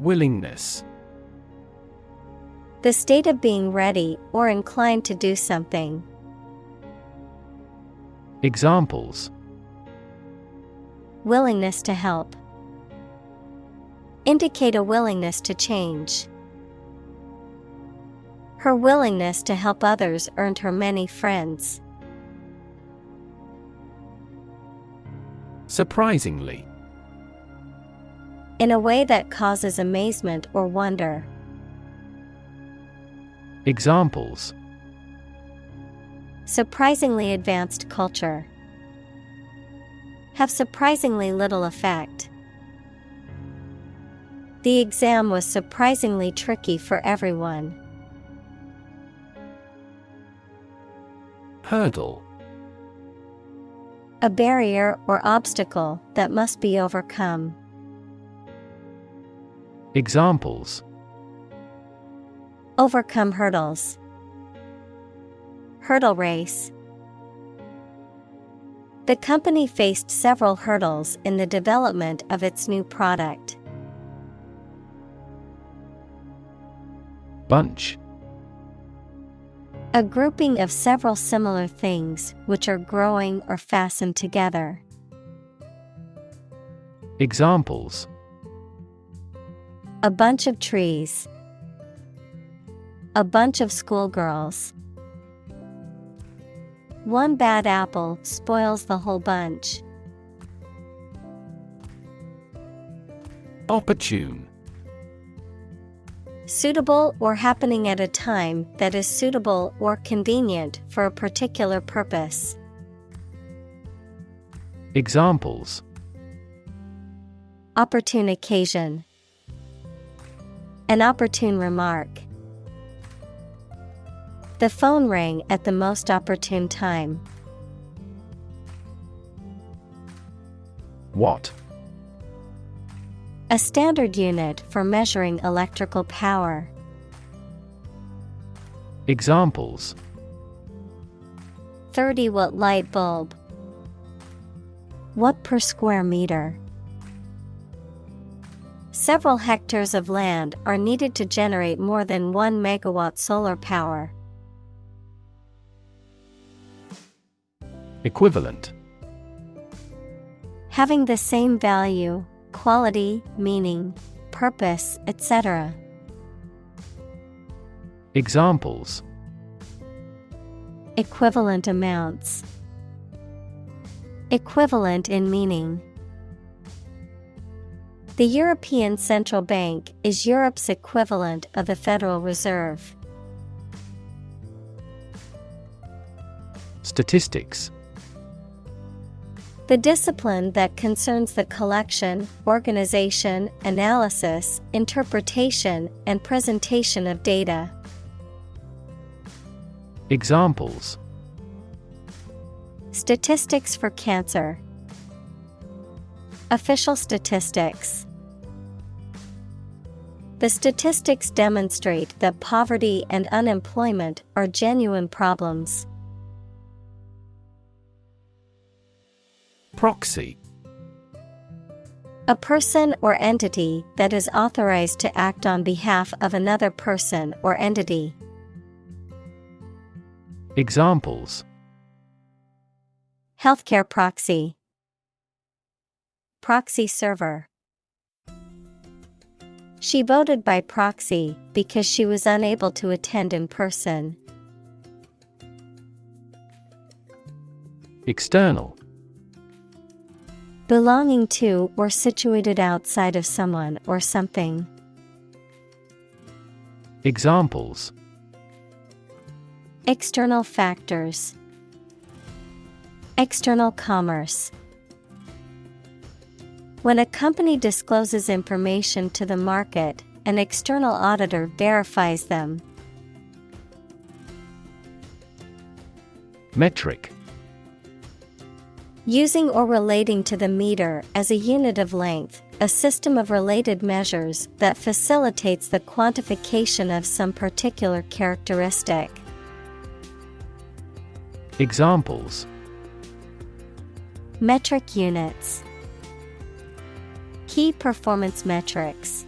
Speaker 2: Willingness.
Speaker 1: The state of being ready or inclined to do something.
Speaker 2: Examples:
Speaker 1: Willingness to help. Indicate a willingness to change. Her willingness to help others earned her many friends.
Speaker 2: Surprisingly.
Speaker 1: In a way that causes amazement or wonder.
Speaker 2: Examples:
Speaker 1: Surprisingly advanced culture. Have surprisingly little effect. The exam was surprisingly tricky for everyone.
Speaker 2: Hurdle.
Speaker 1: A barrier or obstacle that must be overcome.
Speaker 2: Examples:
Speaker 1: Overcome hurdles. Hurdle race. The company faced several hurdles in the development of its new product.
Speaker 2: Bunch.
Speaker 1: A grouping of several similar things which are growing or fastened together.
Speaker 2: Examples:
Speaker 1: A bunch of trees. A bunch of schoolgirls. One bad apple spoils the whole bunch.
Speaker 2: Opportune.
Speaker 1: Suitable or happening at a time that is suitable or convenient for a particular purpose.
Speaker 2: Examples:
Speaker 1: Opportune occasion. An opportune remark. The phone rang at the most opportune time.
Speaker 2: Watt.
Speaker 1: A standard unit for measuring electrical power.
Speaker 2: Examples:
Speaker 1: 30-watt light bulb. Watt per square meter. Several hectares of land are needed to generate more than 1 megawatt solar power.
Speaker 2: Equivalent.
Speaker 1: Having the same value, quality, meaning, purpose, etc.
Speaker 2: Examples:
Speaker 1: Equivalent amounts. Equivalent in meaning. The European Central Bank is Europe's equivalent of the Federal Reserve.
Speaker 2: Statistics.
Speaker 1: The discipline that concerns the collection, organization, analysis, interpretation, and presentation of data.
Speaker 2: Examples:
Speaker 1: Statistics for cancer. Official statistics. The statistics demonstrate that poverty and unemployment are genuine problems.
Speaker 2: Proxy.
Speaker 1: A person or entity that is authorized to act on behalf of another person or entity.
Speaker 2: Examples:
Speaker 1: Healthcare proxy. Proxy server. She voted by proxy because she was unable to attend in person.
Speaker 2: External.
Speaker 1: Belonging to or situated outside of someone or something.
Speaker 2: Examples:
Speaker 1: External factors. External commerce. When a company discloses information to the market, an external auditor verifies them.
Speaker 2: Metric.
Speaker 1: Using or relating to the meter as a unit of length, a system of related measures that facilitates the quantification of some particular characteristic.
Speaker 2: Examples:
Speaker 1: metric units, key performance metrics.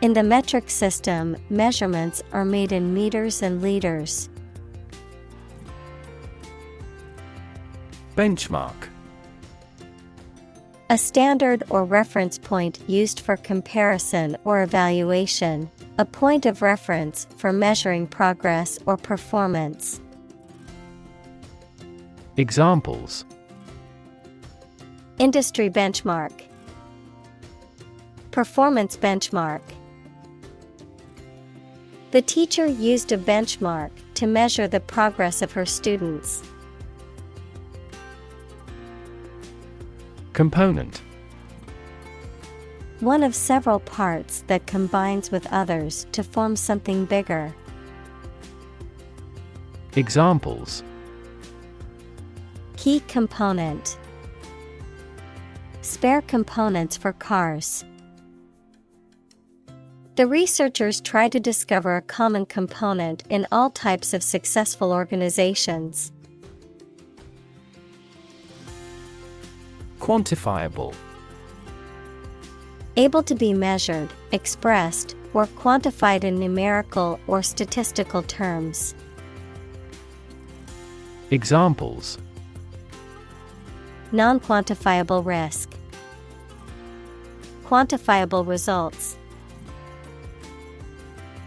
Speaker 1: In the metric system, measurements are made in meters and liters.
Speaker 2: Benchmark.
Speaker 1: A standard or reference point used for comparison or evaluation, a point of reference for measuring progress or performance.
Speaker 2: Examples:
Speaker 1: industry benchmark, performance benchmark. The teacher used a benchmark to measure the progress of her students.
Speaker 2: Component.
Speaker 1: One of several parts that combines with others to form something bigger.
Speaker 2: Examples:
Speaker 1: key component, spare components for cars. The researchers try to discover a common component in all types of successful organizations.
Speaker 2: Quantifiable.
Speaker 1: Able to be measured, expressed, or quantified in numerical or statistical terms.
Speaker 2: Examples:
Speaker 1: non-quantifiable risk, quantifiable results.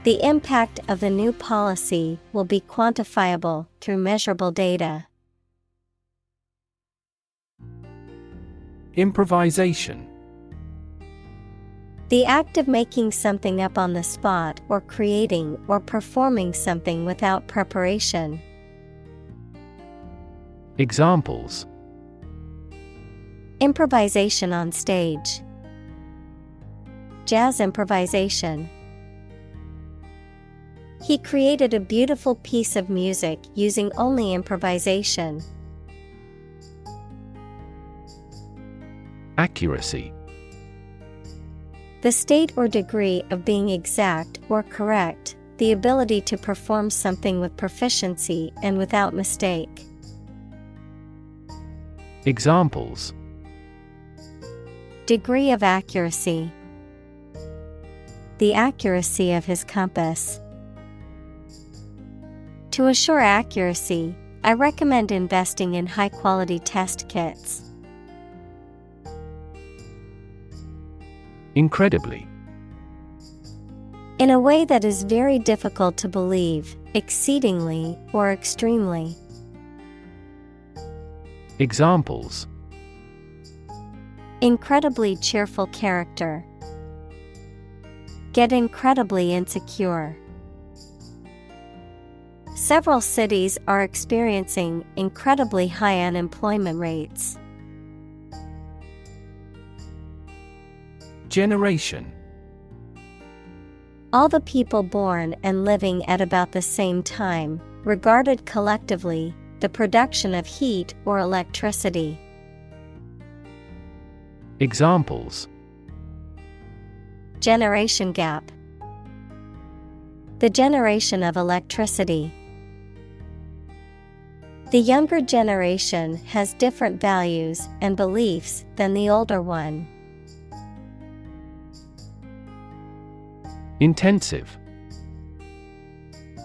Speaker 1: The impact of the new policy will be quantifiable through measurable data.
Speaker 2: Improvisation.
Speaker 1: The act of making something up on the spot or creating or performing something without preparation.
Speaker 2: Examples:
Speaker 1: improvisation on stage, jazz improvisation. He created a beautiful piece of music using only improvisation.
Speaker 2: Accuracy.
Speaker 1: The state or degree of being exact or correct, the ability to perform something with proficiency and without mistake.
Speaker 2: Examples:
Speaker 1: degree of accuracy, the accuracy of his compass. To assure accuracy, I recommend investing in high-quality test kits.
Speaker 2: Incredibly.
Speaker 1: In a way that is very difficult to believe, exceedingly, or extremely.
Speaker 2: Examples:
Speaker 1: incredibly cheerful character, get incredibly insecure. Several cities are experiencing incredibly high unemployment rates.
Speaker 2: Generation.
Speaker 1: All the people born and living at about the same time, regarded collectively, the production of heat or electricity.
Speaker 2: Examples:
Speaker 1: generation gap, the generation of electricity. The younger generation has different values and beliefs than the older one.
Speaker 2: Intensive.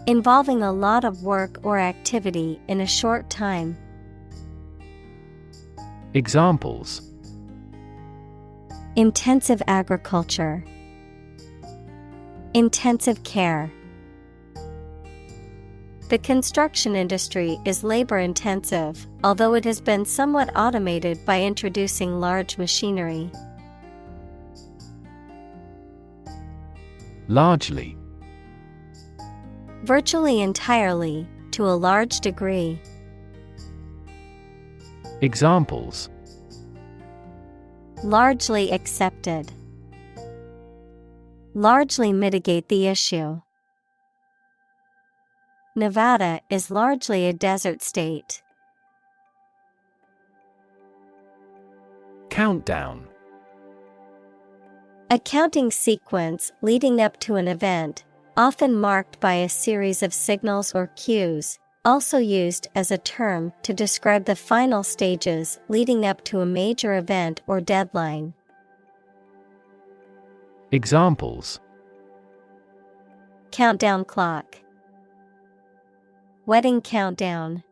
Speaker 1: Involving a lot of work or activity in a short time.
Speaker 2: Examples:
Speaker 1: intensive agriculture, intensive care. The construction industry is labor-intensive, although it has been somewhat automated by introducing large machinery.
Speaker 2: Largely.
Speaker 1: Virtually entirely, to a large degree.
Speaker 2: Examples:
Speaker 1: largely accepted, Largely mitigate the issue. Nevada is largely a desert state.
Speaker 2: Countdown.
Speaker 1: A counting sequence leading up to an event, often marked by a series of signals or cues, also used as a term to describe the final stages leading up to a major event or deadline.
Speaker 2: Examples:
Speaker 1: Countdown clock. Wedding countdown.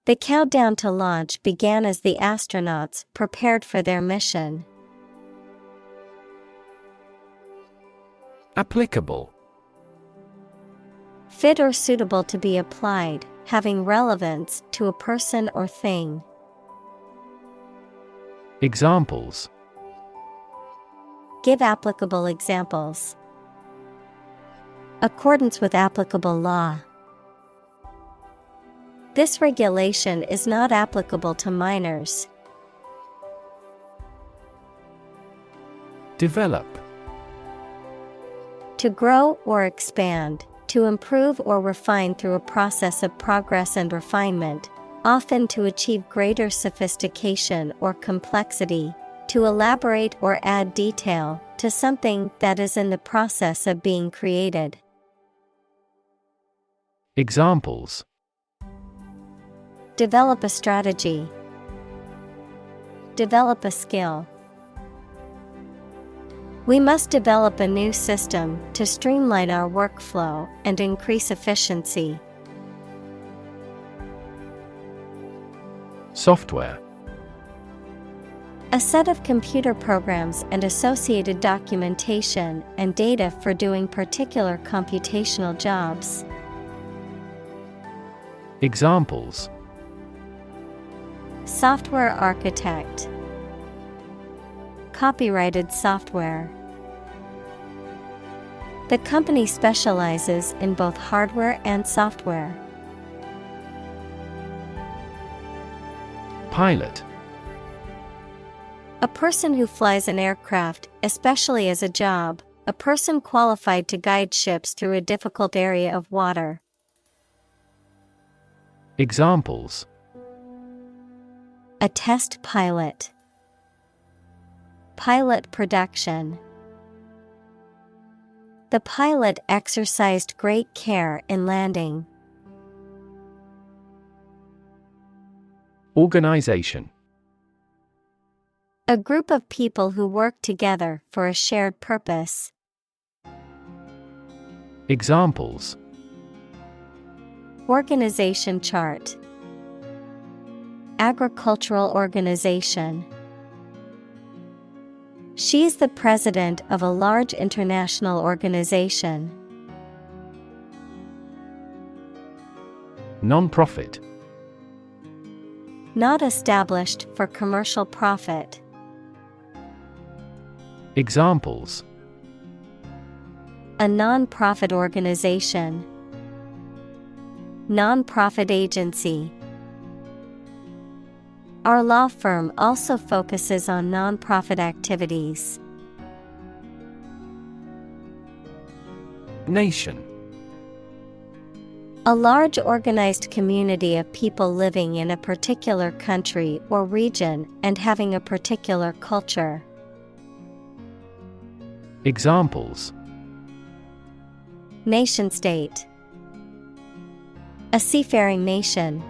Speaker 1: The countdown to launch began as the astronauts prepared for their mission.
Speaker 2: Applicable.
Speaker 1: Fit or suitable to be applied, having relevance to a person or thing.
Speaker 2: Examples:
Speaker 1: Give applicable examples. Accordance with applicable law. This regulation is not applicable to minors.
Speaker 2: Develop.
Speaker 1: To grow or expand, to improve or refine through a process of progress and refinement, often to achieve greater sophistication or complexity, to elaborate or add detail to something that is in the process of being created.
Speaker 2: Examples:
Speaker 1: Develop a strategy. Develop a skill. We must develop a new system to streamline our workflow and increase efficiency.
Speaker 2: Software.
Speaker 1: A set of computer programs and associated documentation and data for doing particular computational jobs.
Speaker 2: Examples:
Speaker 1: Software architect. Copyrighted software. The company specializes in both hardware and software.
Speaker 2: Pilot.
Speaker 1: A person who flies an aircraft, especially as a job, a person qualified to guide ships through a difficult area of water.
Speaker 2: Examples:
Speaker 1: A test pilot. Pilot production. The pilot exercised great care in landing.
Speaker 2: Organization.
Speaker 1: A group of people who work together for a shared purpose.
Speaker 2: Examples:
Speaker 1: Organization chart. Agricultural organization. She is the president of a large international organization.
Speaker 2: Non-profit.
Speaker 1: Not established for commercial profit.
Speaker 2: Examples:
Speaker 1: A non-profit organization. Non-profit agency. Our law firm also focuses on non-profit activities.
Speaker 2: Nation.
Speaker 1: A large organized community of people living in a particular country or region and having a particular culture.
Speaker 2: Examples:
Speaker 1: Nation state. A seafaring nation.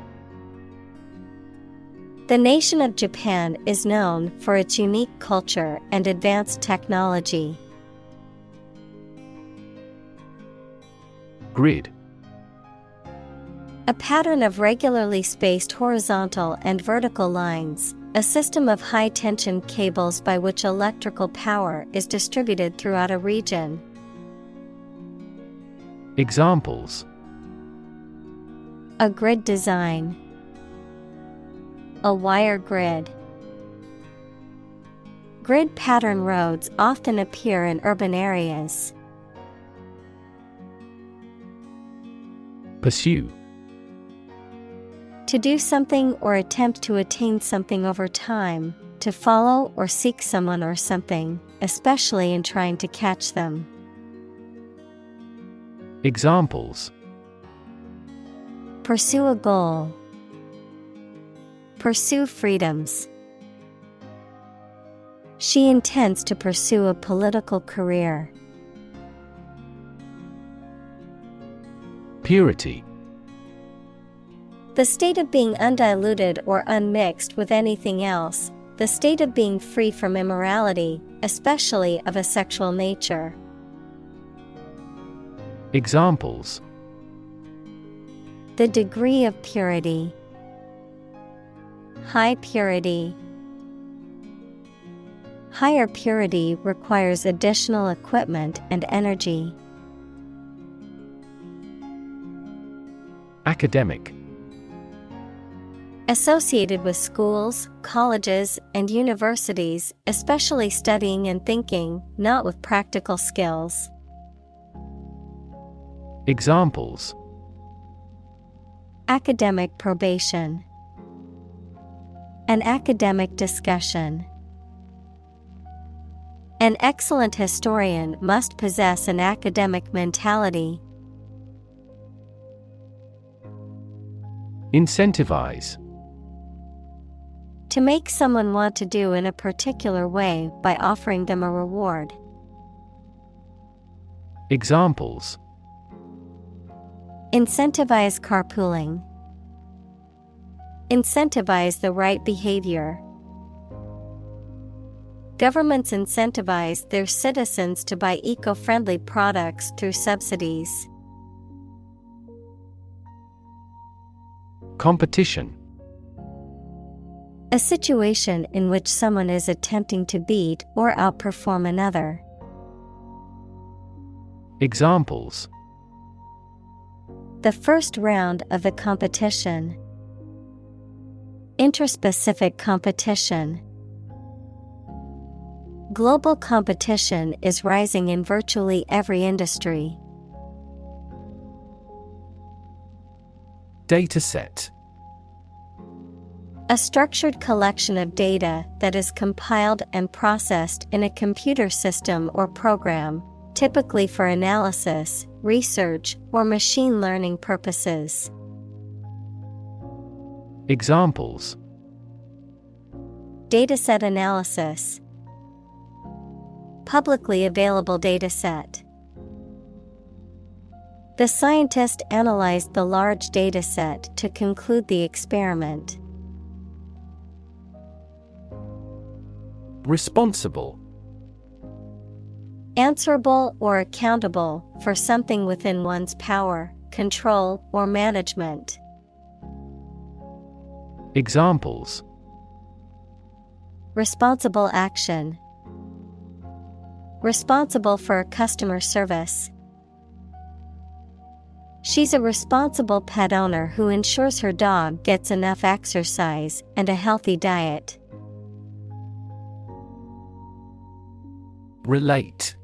Speaker 1: The nation of Japan is known for its unique culture and advanced technology.
Speaker 2: Grid.
Speaker 1: A pattern of regularly spaced horizontal and vertical lines, a system of high-tension cables by which electrical power is distributed throughout a region.
Speaker 2: Examples:
Speaker 1: A grid design. A wire grid. Grid pattern roads often appear in urban areas.
Speaker 2: Pursue.
Speaker 1: To do something or attempt to attain something over time, to follow or seek someone or something, especially in trying to catch them.
Speaker 2: Examples:
Speaker 1: Pursue a goal. Pursue freedoms. She intends to pursue a political career.
Speaker 2: Purity.
Speaker 1: The state of being undiluted or unmixed with anything else, the state of being free from immorality, especially of a sexual nature.
Speaker 2: Examples:
Speaker 1: The degree of purity. High purity. Higher purity requires additional equipment and energy.
Speaker 2: Academic.
Speaker 1: Associated with schools, colleges, and universities, especially studying and thinking, not with practical skills.
Speaker 2: Examples:
Speaker 1: Academic probation. An academic discussion. An excellent historian must possess an academic mentality.
Speaker 2: Incentivize.
Speaker 1: To make someone want to do in a particular way by offering them a reward.
Speaker 2: Examples:
Speaker 1: Incentivize carpooling. Incentivize the right behavior. Governments incentivize their citizens to buy eco-friendly products through subsidies.
Speaker 2: Competition.
Speaker 1: A situation in which someone is attempting to beat or outperform another.
Speaker 2: Examples:
Speaker 1: The first round of the competition. Interspecific competition. Global competition is rising in virtually every industry.
Speaker 2: Dataset.
Speaker 1: A structured collection of data that is compiled and processed in a computer system or program, typically for analysis, research, or machine learning purposes.
Speaker 2: Examples:
Speaker 1: Dataset analysis. Publicly available dataset. The scientist analyzed the large dataset to conclude the experiment.
Speaker 2: Responsible.
Speaker 1: Answerable or accountable for something within one's power, control, or management.
Speaker 2: Examples:
Speaker 1: Responsible action. Responsible for customer service. She's a responsible pet owner who ensures her dog gets enough exercise and a healthy diet.
Speaker 2: Relate.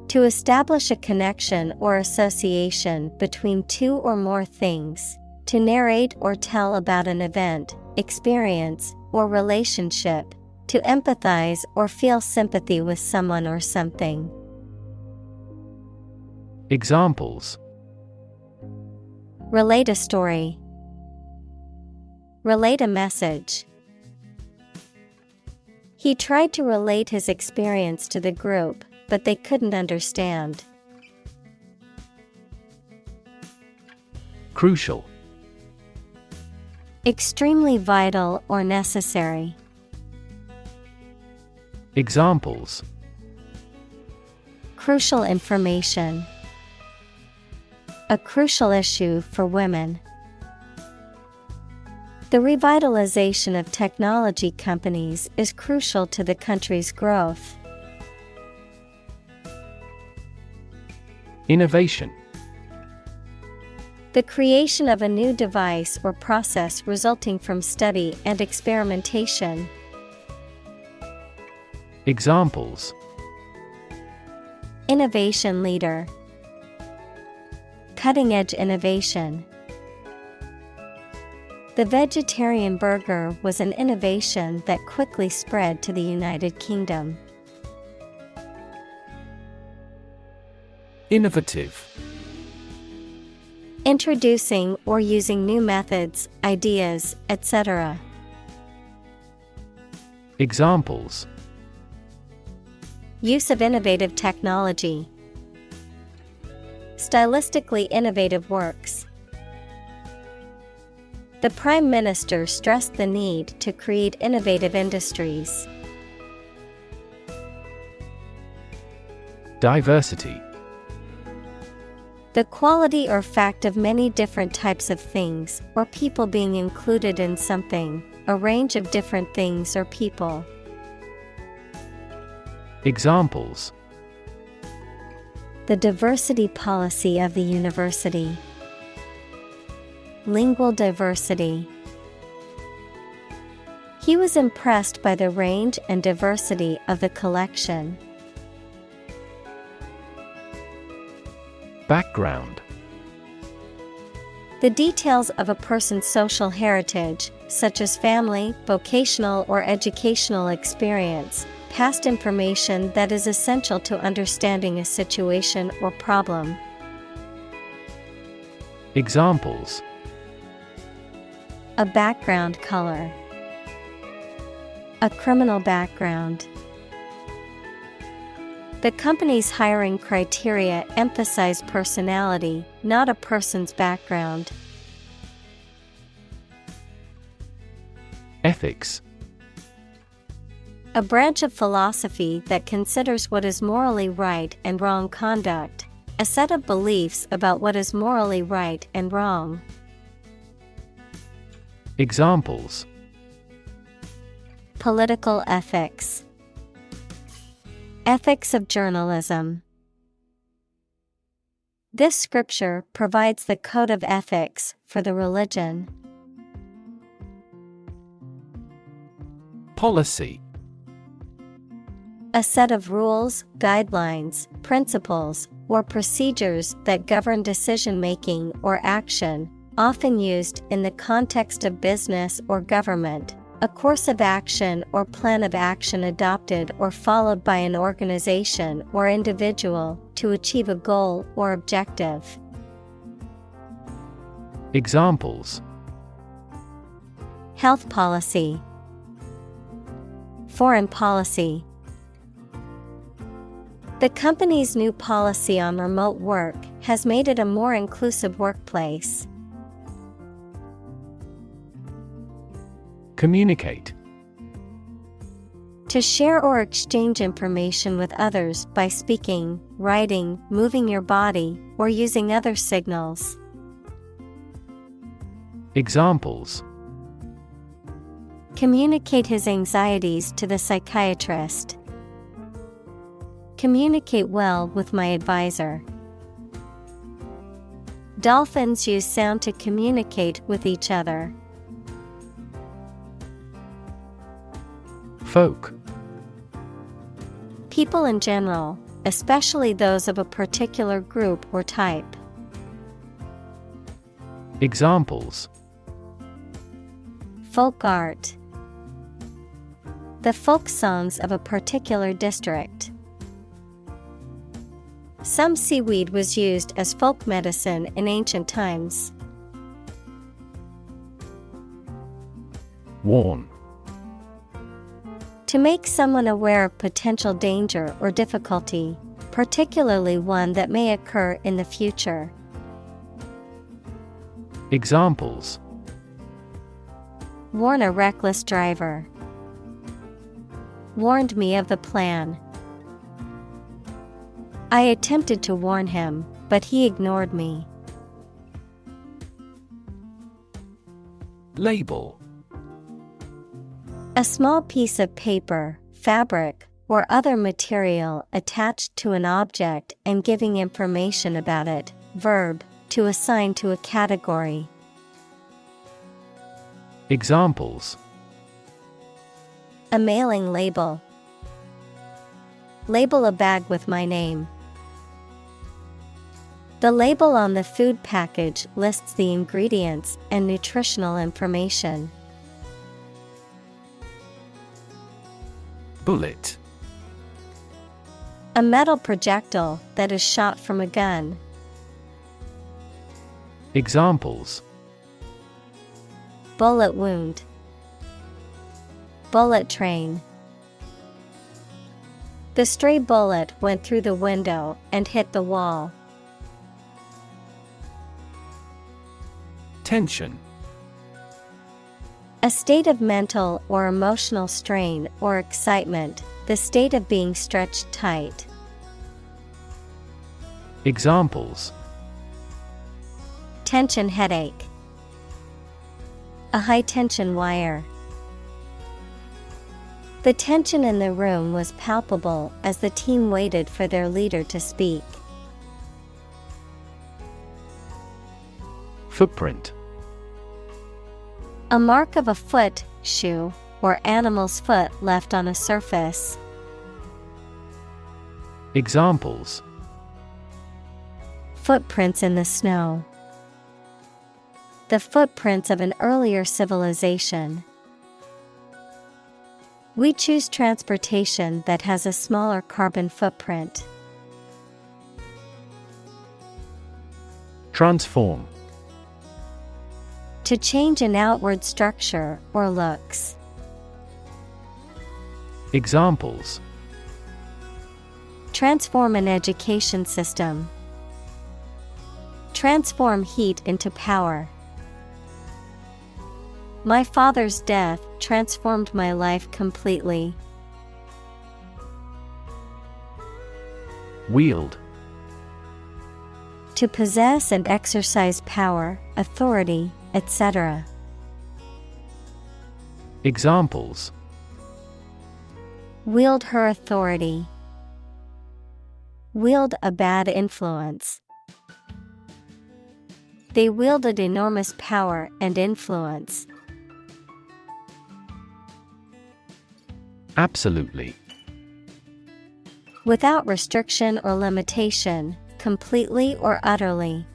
Speaker 1: To establish a connection or association between two or more things. To narrate or tell about an event, experience, or relationship. To empathize or feel sympathy with someone or something.
Speaker 2: Examples:
Speaker 1: Relate a story. Relate a message. He tried to relate his experience to the group, but they couldn't understand.
Speaker 2: Crucial.
Speaker 1: Extremely vital or necessary.
Speaker 2: Examples:
Speaker 1: Crucial information. A crucial issue for women. The revitalization of technology companies is crucial to the country's growth.
Speaker 2: Innovation.
Speaker 1: The creation of a new device or process resulting from study and experimentation.
Speaker 2: Examples:
Speaker 1: Innovation leader. Cutting-edge innovation. The vegetarian burger was an innovation that quickly spread to the United Kingdom.
Speaker 2: Innovative.
Speaker 1: Introducing or using new methods, ideas, etc.
Speaker 2: Examples:
Speaker 1: Use of innovative technology. Stylistically innovative works. The Prime Minister stressed the need to create innovative industries.
Speaker 2: Diversity.
Speaker 1: The quality or fact of many different types of things or people being included in something, a range of different things or people.
Speaker 2: Examples:
Speaker 1: The diversity policy of the university. Lingual diversity. He was impressed by the range and diversity of the collection.
Speaker 2: Background.
Speaker 1: The details of a person's social heritage, such as family, vocational or educational experience, past information that is essential to understanding a situation or problem.
Speaker 2: Examples:
Speaker 1: A background color. A criminal background. The company's hiring criteria emphasize personality, not a person's background.
Speaker 2: Ethics.
Speaker 1: A branch of philosophy that considers what is morally right and wrong conduct, a set of beliefs about what is morally right and wrong.
Speaker 2: Examples:
Speaker 1: Political ethics. Ethics of journalism. This scripture provides the code of ethics for the religion.
Speaker 2: Policy.
Speaker 1: A set of rules, guidelines, principles, or procedures that govern decision-making or action, often used in the context of business or government. A course of action or plan of action adopted or followed by an organization or individual to achieve a goal or objective.
Speaker 2: Examples:
Speaker 1: Health policy. Foreign policy. The company's new policy on remote work has made it a more inclusive workplace.
Speaker 2: Communicate.
Speaker 1: To share or exchange information with others by speaking, writing, moving your body, or using other signals.
Speaker 2: Examples:
Speaker 1: Communicate his anxieties to the psychiatrist. Communicate well with my advisor. Dolphins use sound to communicate with each other.
Speaker 2: Folk.
Speaker 1: People in general, especially those of a particular group or type.
Speaker 2: Examples:
Speaker 1: Folk art. The folk songs of a particular district. Some seaweed was used as folk medicine in ancient times.
Speaker 2: Warn.
Speaker 1: To make someone aware of potential danger or difficulty, particularly one that may occur in the future.
Speaker 2: Examples:
Speaker 1: Warn a reckless driver. Warned me of the plan. I attempted to warn him, but he ignored me.
Speaker 2: Label.
Speaker 1: A small piece of paper, fabric, or other material attached to an object and giving information about it. Verb, to assign to a category.
Speaker 2: Examples:
Speaker 1: A mailing label. Label a bag with my name. The label on the food package lists the ingredients and nutritional information.
Speaker 2: Bullet.
Speaker 1: A metal projectile that is shot from a gun.
Speaker 2: Examples:
Speaker 1: Bullet wound. Bullet train. The stray bullet went through the window and hit the wall.
Speaker 2: Tension.
Speaker 1: A state of mental or emotional strain or excitement, the state of being stretched tight.
Speaker 2: Examples:
Speaker 1: Tension headache. A high-tension wire. The tension in the room was palpable as the team waited for their leader to speak.
Speaker 2: Footprint.
Speaker 1: A mark of a foot, shoe, or animal's foot left on a surface.
Speaker 2: Examples:
Speaker 1: Footprints in the snow. The footprints of an earlier civilization. We choose transportation that has a smaller carbon footprint.
Speaker 2: Transform.
Speaker 1: To change an outward structure or looks.
Speaker 2: Examples:
Speaker 1: Transform an education system. Transform heat into power. My father's death transformed my life completely.
Speaker 2: Wield.
Speaker 1: To possess and exercise power, authority, etc.
Speaker 2: Examples:
Speaker 1: Wield her authority. Wield a bad influence. They wielded enormous power and influence.
Speaker 2: Absolutely.
Speaker 1: Without restriction or limitation, completely or utterly.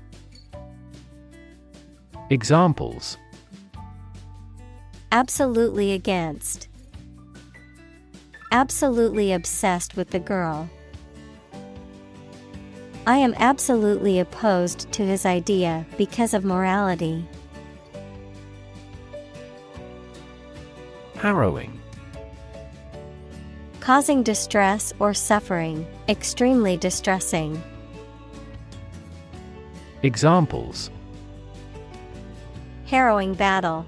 Speaker 2: Examples:
Speaker 1: Absolutely against. Absolutely obsessed with the girl. I am absolutely opposed to his idea because of morality.
Speaker 2: Harrowing.
Speaker 1: Causing distress or suffering, extremely distressing.
Speaker 2: Examples:
Speaker 1: Harrowing battle.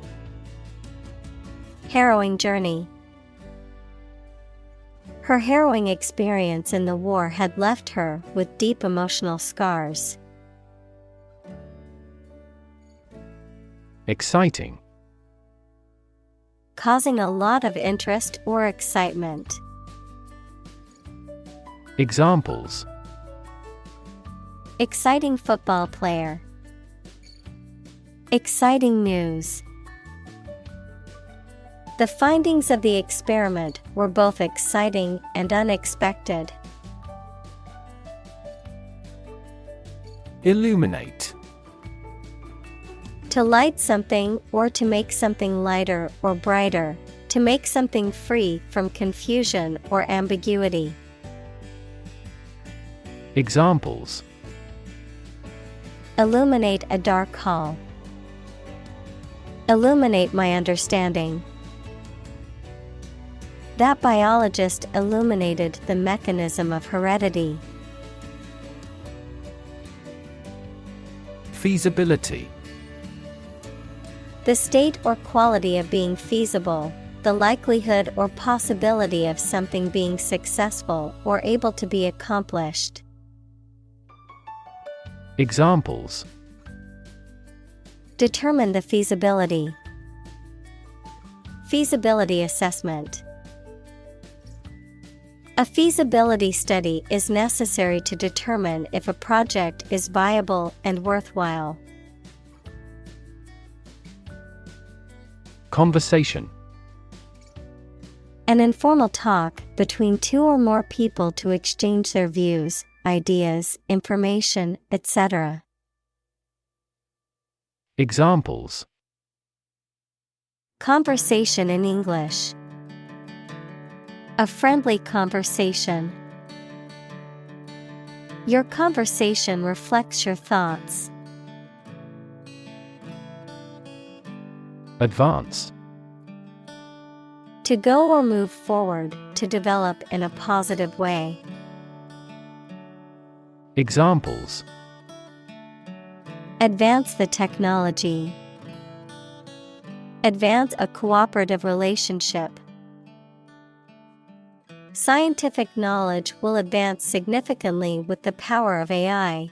Speaker 1: Harrowing journey. Her harrowing experience in the war had left her with deep emotional scars.
Speaker 2: Exciting.
Speaker 1: Causing a lot of interest or excitement.
Speaker 2: Examples:
Speaker 1: Exciting football player. Exciting news. The findings of the experiment were both exciting and unexpected.
Speaker 2: Illuminate.
Speaker 1: To light something or to make something lighter or brighter, to make something free from confusion or ambiguity.
Speaker 2: Examples:
Speaker 1: Illuminate a dark hall. Illuminate my understanding. That biologist illuminated the mechanism of heredity.
Speaker 2: Feasibility.
Speaker 1: The state or quality of being feasible, the likelihood or possibility of something being successful or able to be accomplished.
Speaker 2: Examples:
Speaker 1: Determine the feasibility. Feasibility assessment. A feasibility study is necessary to determine if a project is viable and worthwhile.
Speaker 2: Conversation.
Speaker 1: An informal talk between two or more people to exchange their views, ideas, information, etc.
Speaker 2: Examples:
Speaker 1: Conversation in English. A friendly conversation. Your conversation reflects your thoughts.
Speaker 2: Advance.
Speaker 1: To go or move forward, to develop in a positive way.
Speaker 2: Examples:
Speaker 1: Advance the technology. Advance a cooperative relationship. Scientific knowledge will advance significantly with the power of AI.